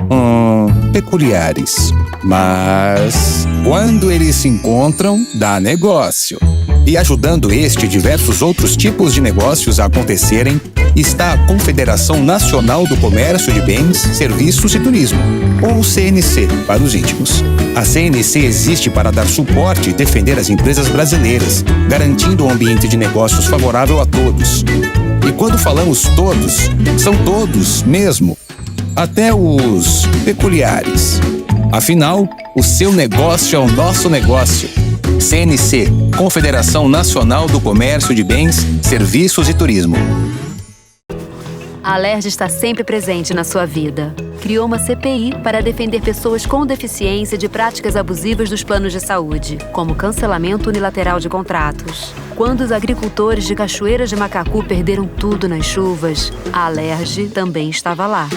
peculiares. Mas quando eles se encontram, dá negócio. E ajudando este e diversos outros tipos de negócios a acontecerem, está a Confederação Nacional do Comércio de Bens, Serviços e Turismo, ou CNC, para os íntimos. A CNC existe para dar suporte e defender as empresas brasileiras, garantindo um ambiente de negócios favorável a todos. E quando falamos todos, são todos mesmo, até os peculiares. Afinal, o seu negócio é o nosso negócio. CNC, Confederação Nacional do Comércio de Bens, Serviços e Turismo. A Alerj está sempre presente na sua vida. Criou uma CPI para defender pessoas com deficiência de práticas abusivas dos planos de saúde, como cancelamento unilateral de contratos. Quando os agricultores de Cachoeiras de Macacu perderam tudo nas chuvas, a Alerj também estava lá.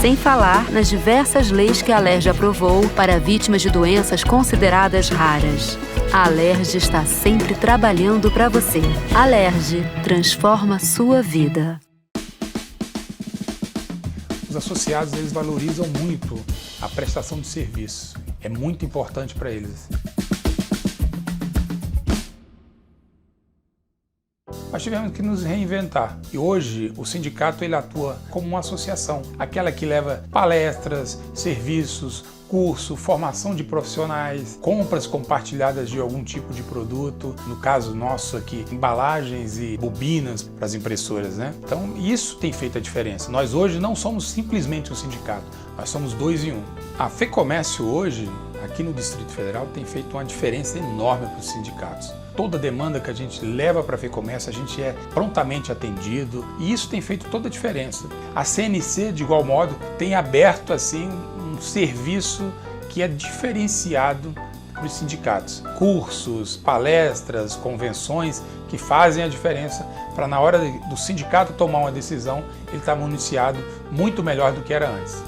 Sem falar nas diversas leis que a Alerj aprovou para vítimas de doenças consideradas raras. A Alerj está sempre trabalhando para você. Alerj transforma a sua vida. Os associados, eles valorizam muito a prestação de serviço. É muito importante para eles. Nós tivemos que nos reinventar. E hoje o sindicato ele atua como uma associação, aquela que leva palestras, serviços, curso, formação de profissionais, compras compartilhadas de algum tipo de produto, no caso nosso aqui, embalagens e bobinas para as impressoras, né? Então isso tem feito a diferença. Nós hoje não somos simplesmente um sindicato, nós somos 2 em 1. A FEComércio hoje, aqui no Distrito Federal, tem feito uma diferença enorme para os sindicatos. Toda demanda que a gente leva para a FEComércio, a gente é prontamente atendido e isso tem feito toda a diferença. A CNC, de igual modo, tem aberto assim um serviço que é diferenciado para os sindicatos. Cursos, palestras, convenções que fazem a diferença para na hora do sindicato tomar uma decisão, ele estar municiado muito melhor do que era antes.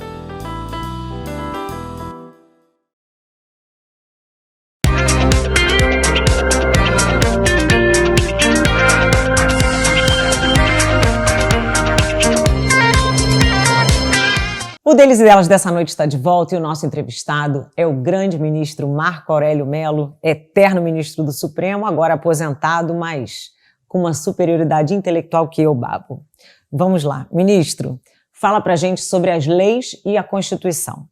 O Deles e Delas dessa noite está de volta e o nosso entrevistado é o grande ministro Marco Aurélio Mello, eterno ministro do Supremo, agora aposentado, mas com uma superioridade intelectual que eu babo. Vamos lá, ministro, fala pra gente sobre as leis e a Constituição.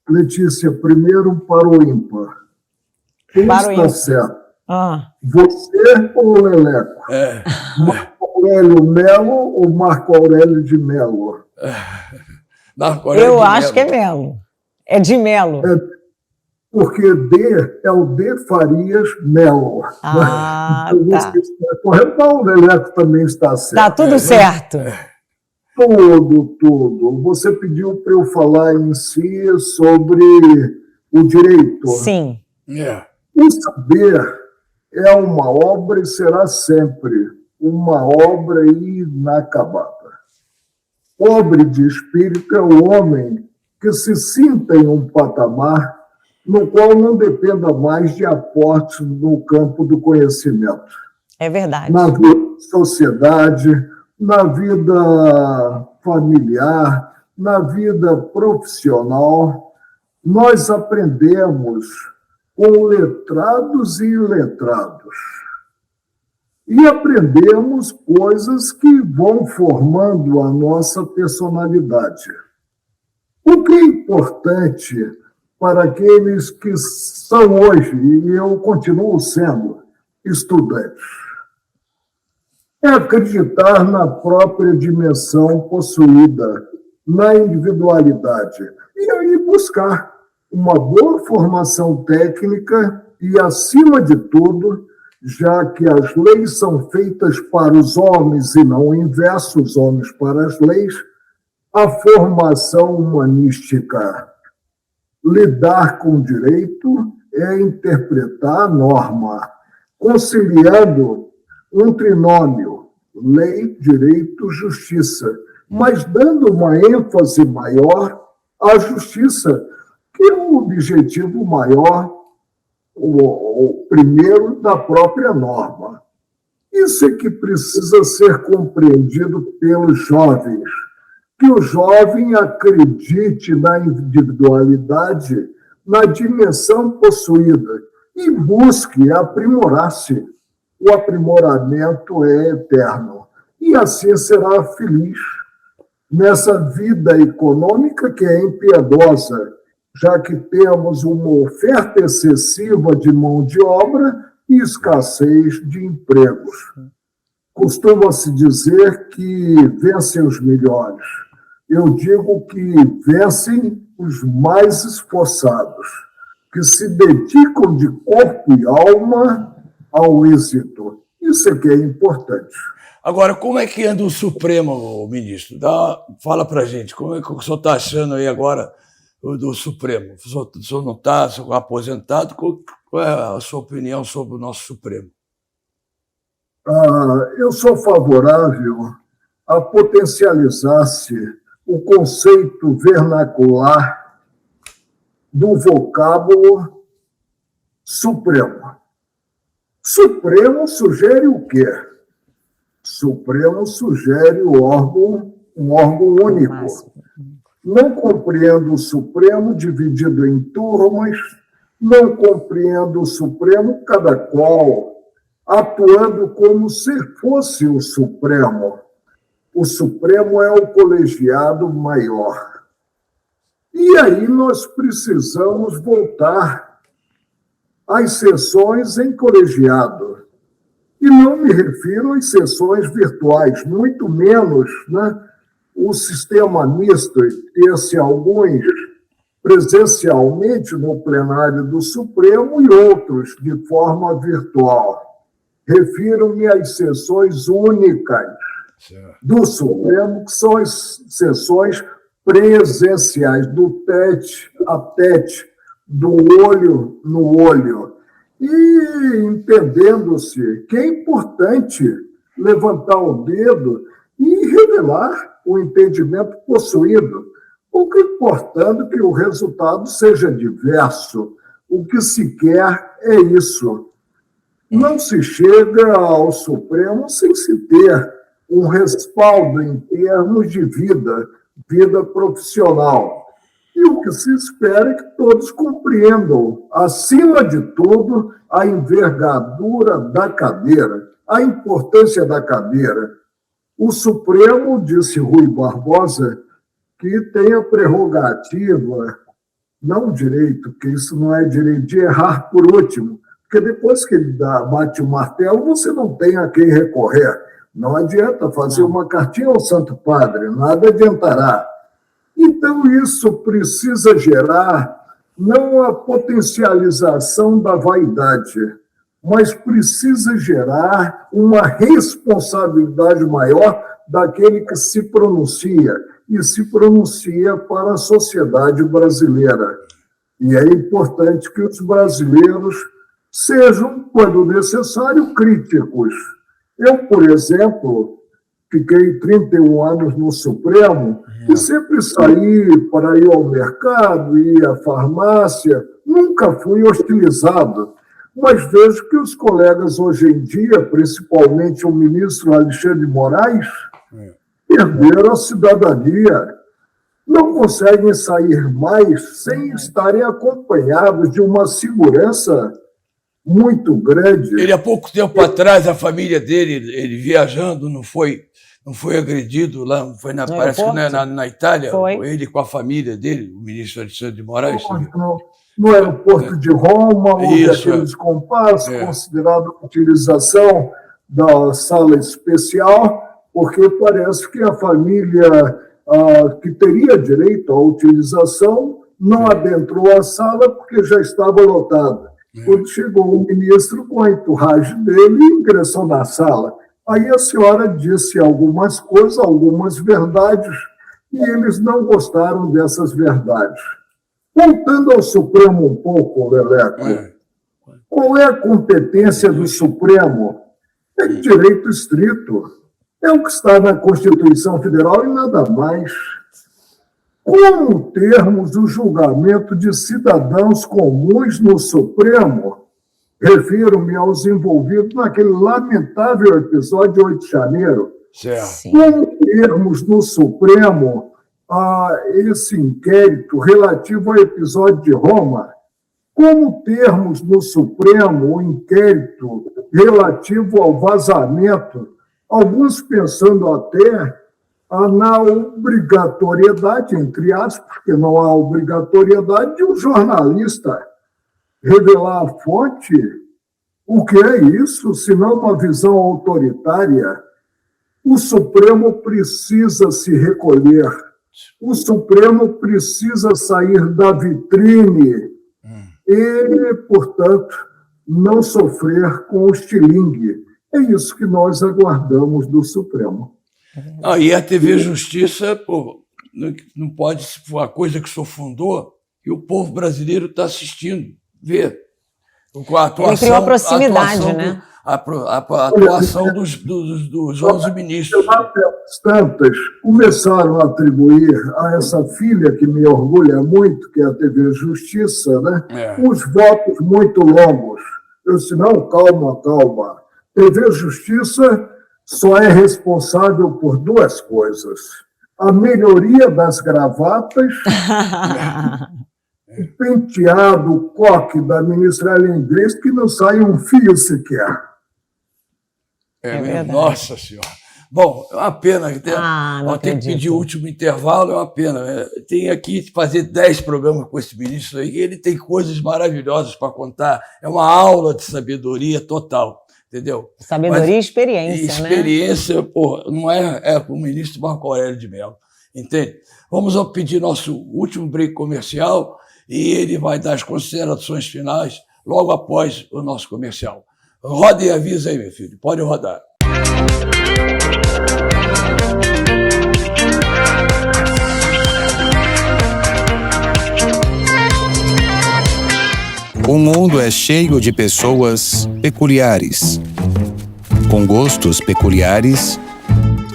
Letícia, primeiro para o ímpar. Quem está certo? Você ou o Leleco? Aurélio Melo ou Marco Aurélio de Melo? Marco Aurélio Eu de acho Melo. que é Melo. É de Melo. Porque D é o D. Farias Melo. Ah, Então, tá. você está correto. Então, o Leleco também está certo. Tá tudo certo. Tudo. Você pediu para eu falar em si sobre o direito. Sim. O saber é uma obra e será sempre uma obra inacabada. Pobre de espírito é o homem que se sinta em um patamar no qual não dependa mais de aportes no campo do conhecimento. É verdade. Na vida da sociedade, na vida familiar, na vida profissional, nós aprendemos com letrados e iletrados. E aprendemos coisas que vão formando a nossa personalidade. O que é importante para aqueles que são hoje, e eu continuo sendo, estudantes, é acreditar na própria dimensão possuída, na individualidade, e aí buscar uma boa formação técnica e, acima de tudo, já que as leis são feitas para os homens e não o inverso, os homens para as leis, a formação humanística. Lidar com o direito é interpretar a norma, conciliando um trinômio, lei, direito, justiça, mas dando uma ênfase maior à justiça, que é o objetivo maior, o primeiro da própria norma. Isso é que precisa ser compreendido pelos jovens, que o jovem acredite na individualidade, na dimensão possuída e busque aprimorar-se. O aprimoramento é eterno e assim será feliz nessa vida econômica que é impiedosa, já que temos uma oferta excessiva de mão de obra e escassez de empregos. Costuma-se dizer que vencem os melhores. Eu digo que vencem os mais esforçados, que se dedicam de corpo e alma ao êxito. Isso é que é importante. Agora, como é que anda o Supremo, ministro? Fala para a gente, como é que o senhor está achando aí agora do Supremo? O senhor não está aposentado? Qual é a sua opinião sobre o nosso Supremo? Eu sou favorável a potencializar-se o conceito vernacular do vocábulo Supremo. Supremo sugere o quê? Supremo sugere um órgão único. Não compreendo o Supremo dividido em turmas, não compreendo o Supremo cada qual atuando como se fosse o Supremo. O Supremo é o colegiado maior. E aí nós precisamos voltar às sessões em colegiado. E não me refiro às sessões virtuais, muito menos, né, o sistema misto, ter-se alguns presencialmente no plenário do Supremo e outros de forma virtual. Refiro-me às sessões únicas do Supremo, que são as sessões presenciais, do tete a tete, do olho no olho. E entendendo-se que é importante levantar o dedo e revelar o entendimento possuído, o que importando que o resultado seja diverso. O que se quer é isso. Não se chega ao Supremo sem se ter um respaldo em termos de vida profissional. E o que se espera é que todos compreendam, acima de tudo, a envergadura da cadeira, a importância da cadeira. O Supremo, disse Rui Barbosa, que tem a prerrogativa, não o direito, porque isso não é direito, de errar por último, porque depois que ele bate o martelo, você não tem a quem recorrer. Não adianta fazer uma cartinha ao Santo Padre, nada adiantará. Então, isso precisa gerar não a potencialização da vaidade, mas precisa gerar uma responsabilidade maior daquele que se pronuncia, e se pronuncia para a sociedade brasileira. E é importante que os brasileiros sejam, quando necessário, críticos. Eu, por exemplo, fiquei 31 anos no Supremo e sempre saí para ir ao mercado, ir à farmácia, nunca fui hostilizado. Mas vejo que os colegas hoje em dia, principalmente o ministro Alexandre de Moraes, perderam a cidadania. Não conseguem sair mais sem estarem acompanhados de uma segurança muito grande. Ele, há pouco tempo atrás, a família dele, ele viajando, não foi agredido lá, parece que na Itália, foi. Ele com a família dele, o ministro Alexandre de Moraes. No aeroporto de Roma, houve aquele descompasso, considerado a utilização da sala especial, porque parece que a família que teria direito à utilização não adentrou a sala porque já estava lotada. Quando chegou o ministro com a entourage dele, ingressou na sala. Aí a senhora disse algumas coisas, algumas verdades, e eles não gostaram dessas verdades. Voltando ao Supremo um pouco, Leleco, qual é a competência do Supremo? É de direito estrito. É o que está na Constituição Federal e nada mais. Como termos o julgamento de cidadãos comuns no Supremo, refiro-me aos envolvidos naquele lamentável episódio de 8 de janeiro, como termos no Supremo esse inquérito relativo ao episódio de Roma, como termos no Supremo o inquérito relativo ao vazamento, alguns pensando até na obrigatoriedade, entre aspas, porque não há obrigatoriedade de um jornalista revelar a fonte. O que é isso, senão uma visão autoritária? O Supremo precisa se recolher. O Supremo precisa sair da vitrine e, portanto, não sofrer com o estilingue. É isso que nós aguardamos do Supremo. E a TV Justiça, não pode ser uma coisa que o senhor fundou e o povo brasileiro está assistindo, vê. A atuação, ele criou a proximidade, né? A atuação dos 11 ministros. Tantas começaram a atribuir a essa filha, que me orgulha muito, que é a TV Justiça, né? Os votos muito longos. Eu disse, não, calma. TV Justiça só é responsável por duas coisas. A melhoria das gravatas, o penteado, o coque da ministra Ellen Grace, que não sai um fio sequer. Nossa Senhora. Bom, é uma pena. Tem que pedir o último intervalo, é uma pena. Tem aqui que fazer 10 programas com esse ministro aí, ele tem coisas maravilhosas para contar. É uma aula de sabedoria total. Entendeu? Sabedoria e experiência, experiência, não é com o ministro Marco Aurélio de Mello. Entende? Vamos pedir nosso último break comercial e ele vai dar as considerações finais logo após o nosso comercial. Roda e avisa aí, meu filho. Pode rodar. O mundo é cheio de pessoas peculiares, com gostos peculiares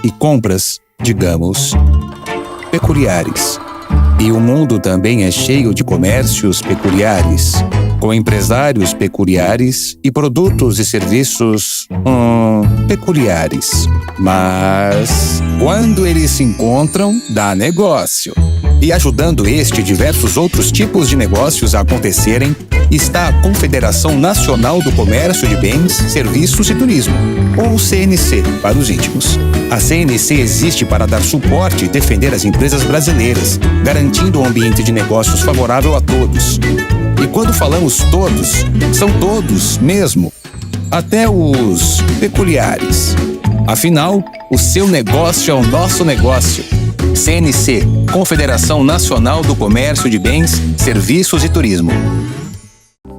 e compras, digamos, peculiares. E o mundo também é cheio de comércios peculiares, com empresários peculiares e produtos e serviços peculiares. Mas quando eles se encontram, dá negócio. E ajudando este e diversos outros tipos de negócios a acontecerem, está a Confederação Nacional do Comércio de Bens, Serviços e Turismo, ou CNC, para os íntimos. A CNC existe para dar suporte e defender as empresas brasileiras, garantindo um ambiente de negócios favorável a todos. E quando falamos todos, são todos mesmo, até os peculiares. Afinal, o seu negócio é o nosso negócio. CNC, Confederação Nacional do Comércio de Bens, Serviços e Turismo.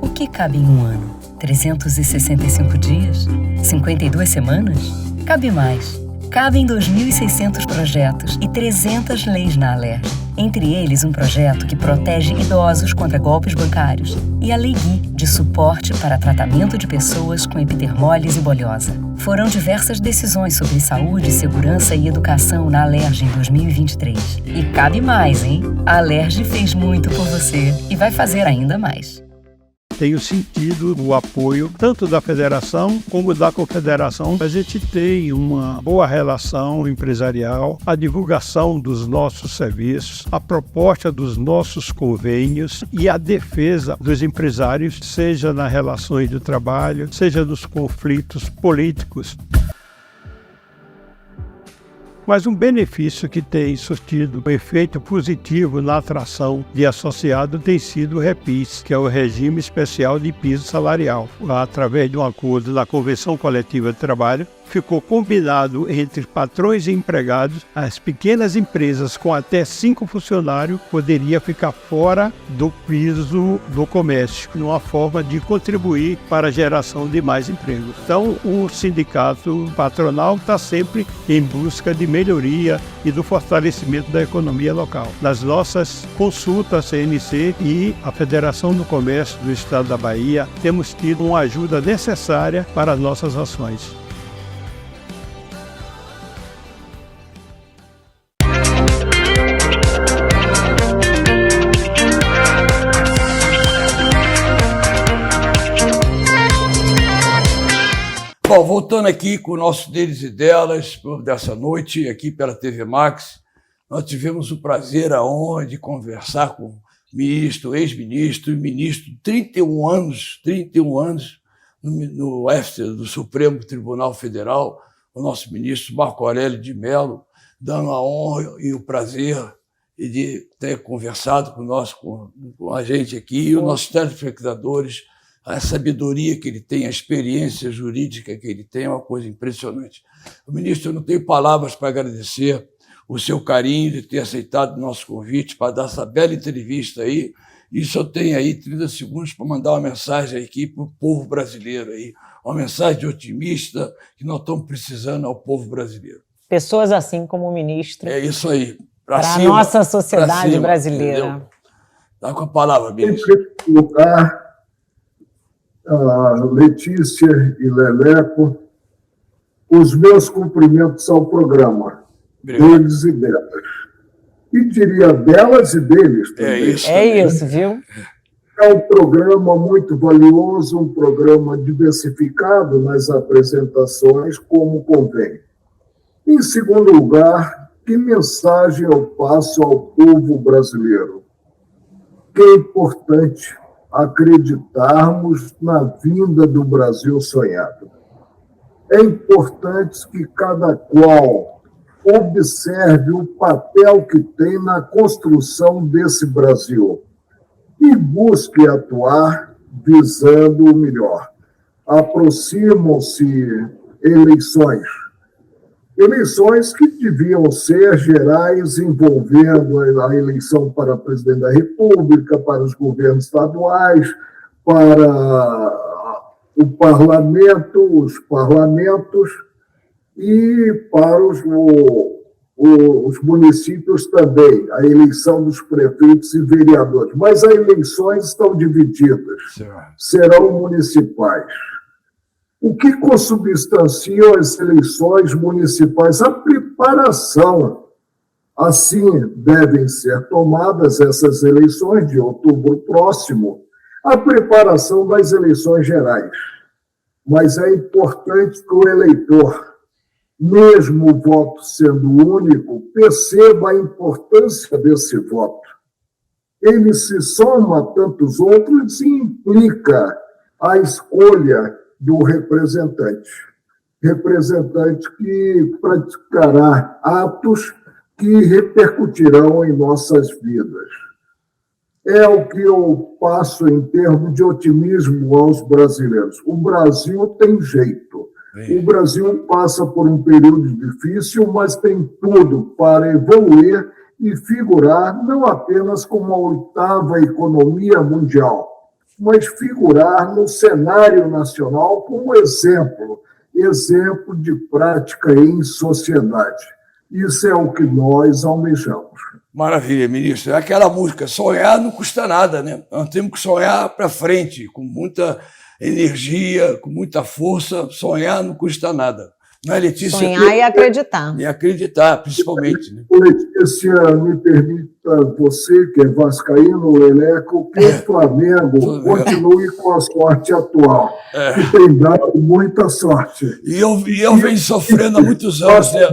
O que cabe em um ano? 365 dias? 52 semanas? Cabe mais. Cabem 2.600 projetos e 300 leis na Alerj. Entre eles, um projeto que protege idosos contra golpes bancários e a Lei Gui, de suporte para tratamento de pessoas com epidermólise bolhosa. Foram diversas decisões sobre saúde, segurança e educação na Alerj em 2023. E cabe mais, hein? A Alerj fez muito por você e vai fazer ainda mais. Tenho sentido o apoio tanto da federação como da confederação. A gente tem uma boa relação empresarial, a divulgação dos nossos serviços, a proposta dos nossos convênios e a defesa dos empresários, seja nas relações de trabalho, seja nos conflitos políticos. Mas um benefício que tem surtido um efeito positivo na atração de associado tem sido o REPIS, que é o Regime Especial de Piso Salarial. Através de um acordo da Convenção Coletiva de Trabalho, ficou combinado entre patrões e empregados, as pequenas empresas com até 5 funcionários poderiam ficar fora do piso do comércio, numa forma de contribuir para a geração de mais empregos. Então, o sindicato patronal está sempre em busca de melhoria e do fortalecimento da economia local. Nas nossas consultas CNC e a Federação do Comércio do Estado da Bahia, temos tido uma ajuda necessária para as nossas ações. Bom, voltando aqui com o nosso Deles e Delas, dessa noite, aqui pela TV Max, nós tivemos o prazer, a honra de conversar com o ministro, ex-ministro e ministro, 31 anos no STF, do Supremo Tribunal Federal, o nosso ministro Marco Aurélio de Mello, dando a honra e o prazer de ter conversado com a gente aqui e os nossos telespectadores. A sabedoria que ele tem, a experiência jurídica que ele tem é uma coisa impressionante. Ministro, eu não tenho palavras para agradecer o seu carinho de ter aceitado o nosso convite para dar essa bela entrevista aí. E só tenho aí 30 segundos para mandar uma mensagem aqui para o povo brasileiro, aí, uma mensagem otimista que nós estamos precisando ao povo brasileiro. Pessoas assim como o ministro. É isso aí. Para a nossa sociedade brasileira. Entendeu? Dá com a palavra, ministro. Em primeiro lugar, Letícia e Leleco, os meus cumprimentos ao programa. Obrigado. Deles e delas. E diria delas e deles também. É isso, viu? É um programa muito valioso, um programa diversificado nas apresentações, como convém. Em segundo lugar, que mensagem eu passo ao povo brasileiro? Que é importante acreditarmos na vinda do Brasil sonhado. É importante que cada qual observe o papel que tem na construção desse Brasil e busque atuar visando o melhor. Aproximam-se eleições que deviam ser gerais, envolvendo a eleição para presidente da República, para os governos estaduais, para o parlamento, os parlamentos e para os municípios também, a eleição dos prefeitos e vereadores. Mas as eleições estão divididas, serão municipais. O que consubstanciam as eleições municipais? A preparação. Assim devem ser tomadas essas eleições de outubro próximo, a preparação das eleições gerais. Mas é importante que o eleitor, mesmo o voto sendo único, perceba a importância desse voto. Ele se soma a tantos outros e implica a escolha do representante que praticará atos que repercutirão em nossas vidas. É o que eu passo em termos de otimismo aos brasileiros. O Brasil tem jeito. O Brasil passa por um período difícil, mas tem tudo para evoluir e figurar não apenas como a 8ª economia mundial, mas figurar no cenário nacional como exemplo de prática em sociedade. Isso é o que nós almejamos. Maravilha, ministro. É aquela música, sonhar não custa nada, né? Nós temos que sonhar para frente, com muita energia, com muita força. Sonhar não custa nada. Não é, Letícia? Sonhar e acreditar. E acreditar, principalmente. Né? Letícia, me permita você, que é vascaíno, Leleco, que o Flamengo continue com a sorte atual, que tem dado muita sorte. E eu venho sofrendo há muitos anos. Né?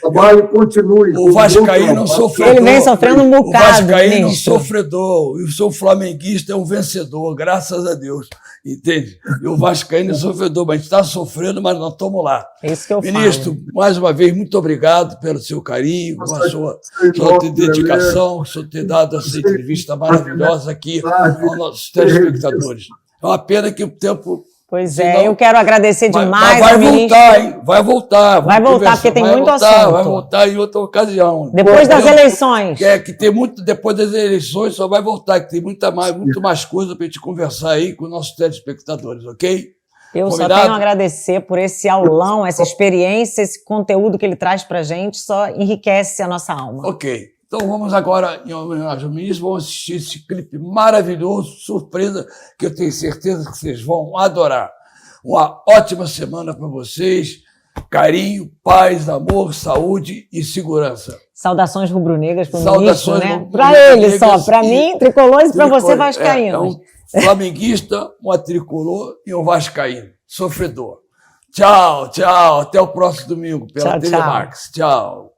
Trabalho continue. O vascaíno é um sofredor. Ele vem sofrendo um bocado. O vascaíno é um sofredor. E o seu flamenguista é um vencedor, graças a Deus. Entende? E o vascaíno é sofredor, mas a gente está sofrendo, mas nós estamos lá. É isso que eu Ministro, mais uma vez, muito obrigado pelo seu carinho, pela sua dedicação, por senhor ter dado essa entrevista maravilhosa aqui aos nossos telespectadores. É uma pena que o tempo... Pois é, eu quero agradecer demais. Mas vai voltar, hein? Vai voltar. Vai voltar, porque tem muito assunto. Vai voltar em outra ocasião. Depois das eleições. Que tem muito, depois das eleições só vai voltar, que tem muito mais coisa para a gente conversar aí com os nossos telespectadores, ok? Eu Combinado? só tenho a agradecer por esse aulão, essa experiência, esse conteúdo que ele traz para a gente, só enriquece a nossa alma. Ok. Então vamos agora, em homenagem ao ministro, vamos assistir esse clipe maravilhoso, surpresa, que eu tenho certeza que vocês vão adorar. Uma ótima semana para vocês. Carinho, paz, amor, saúde e segurança. Saudações rubro-negras para o ministro, né? Para ele só, para mim, tricolores, e para você, vascaíno. É um flamenguista, um tricolor e um vascaíno, sofredor. Tchau, tchau. Até o próximo domingo pela Telemax. Tchau.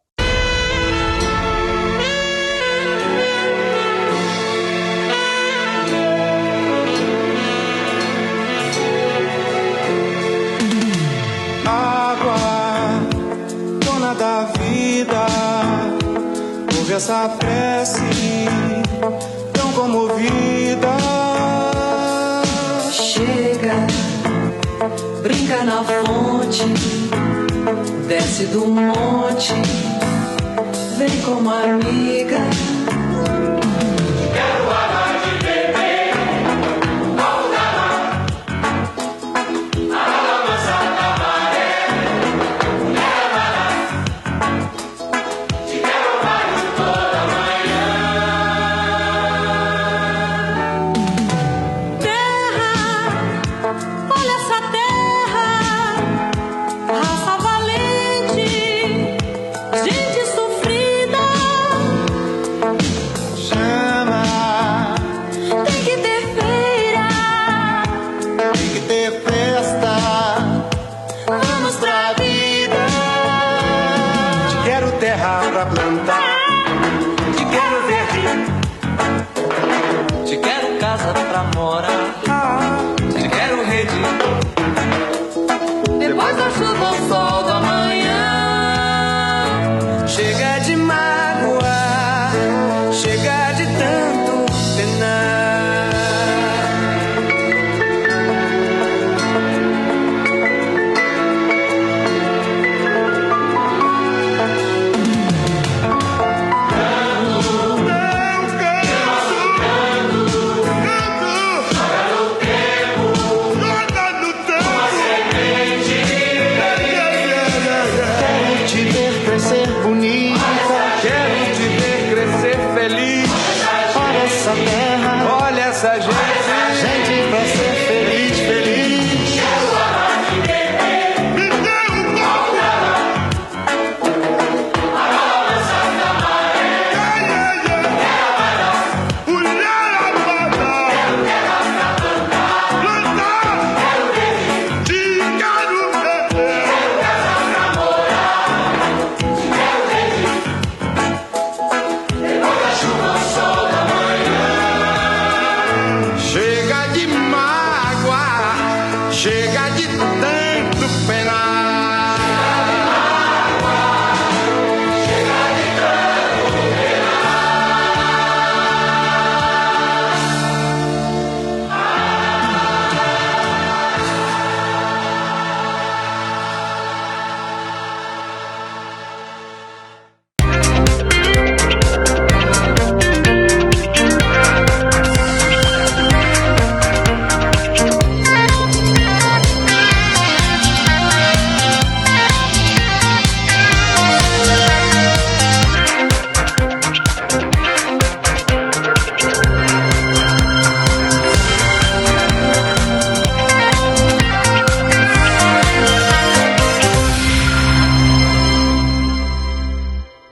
Da vida, ouve essa prece tão comovida. Chega, brinca na fonte, desce do monte, vem como amiga. Quero água de beber, vamos dar a nossa tamaré, pra plantar. Te quero verde, te quero casa pra morar. Te quero rede, depois da chuva o sol.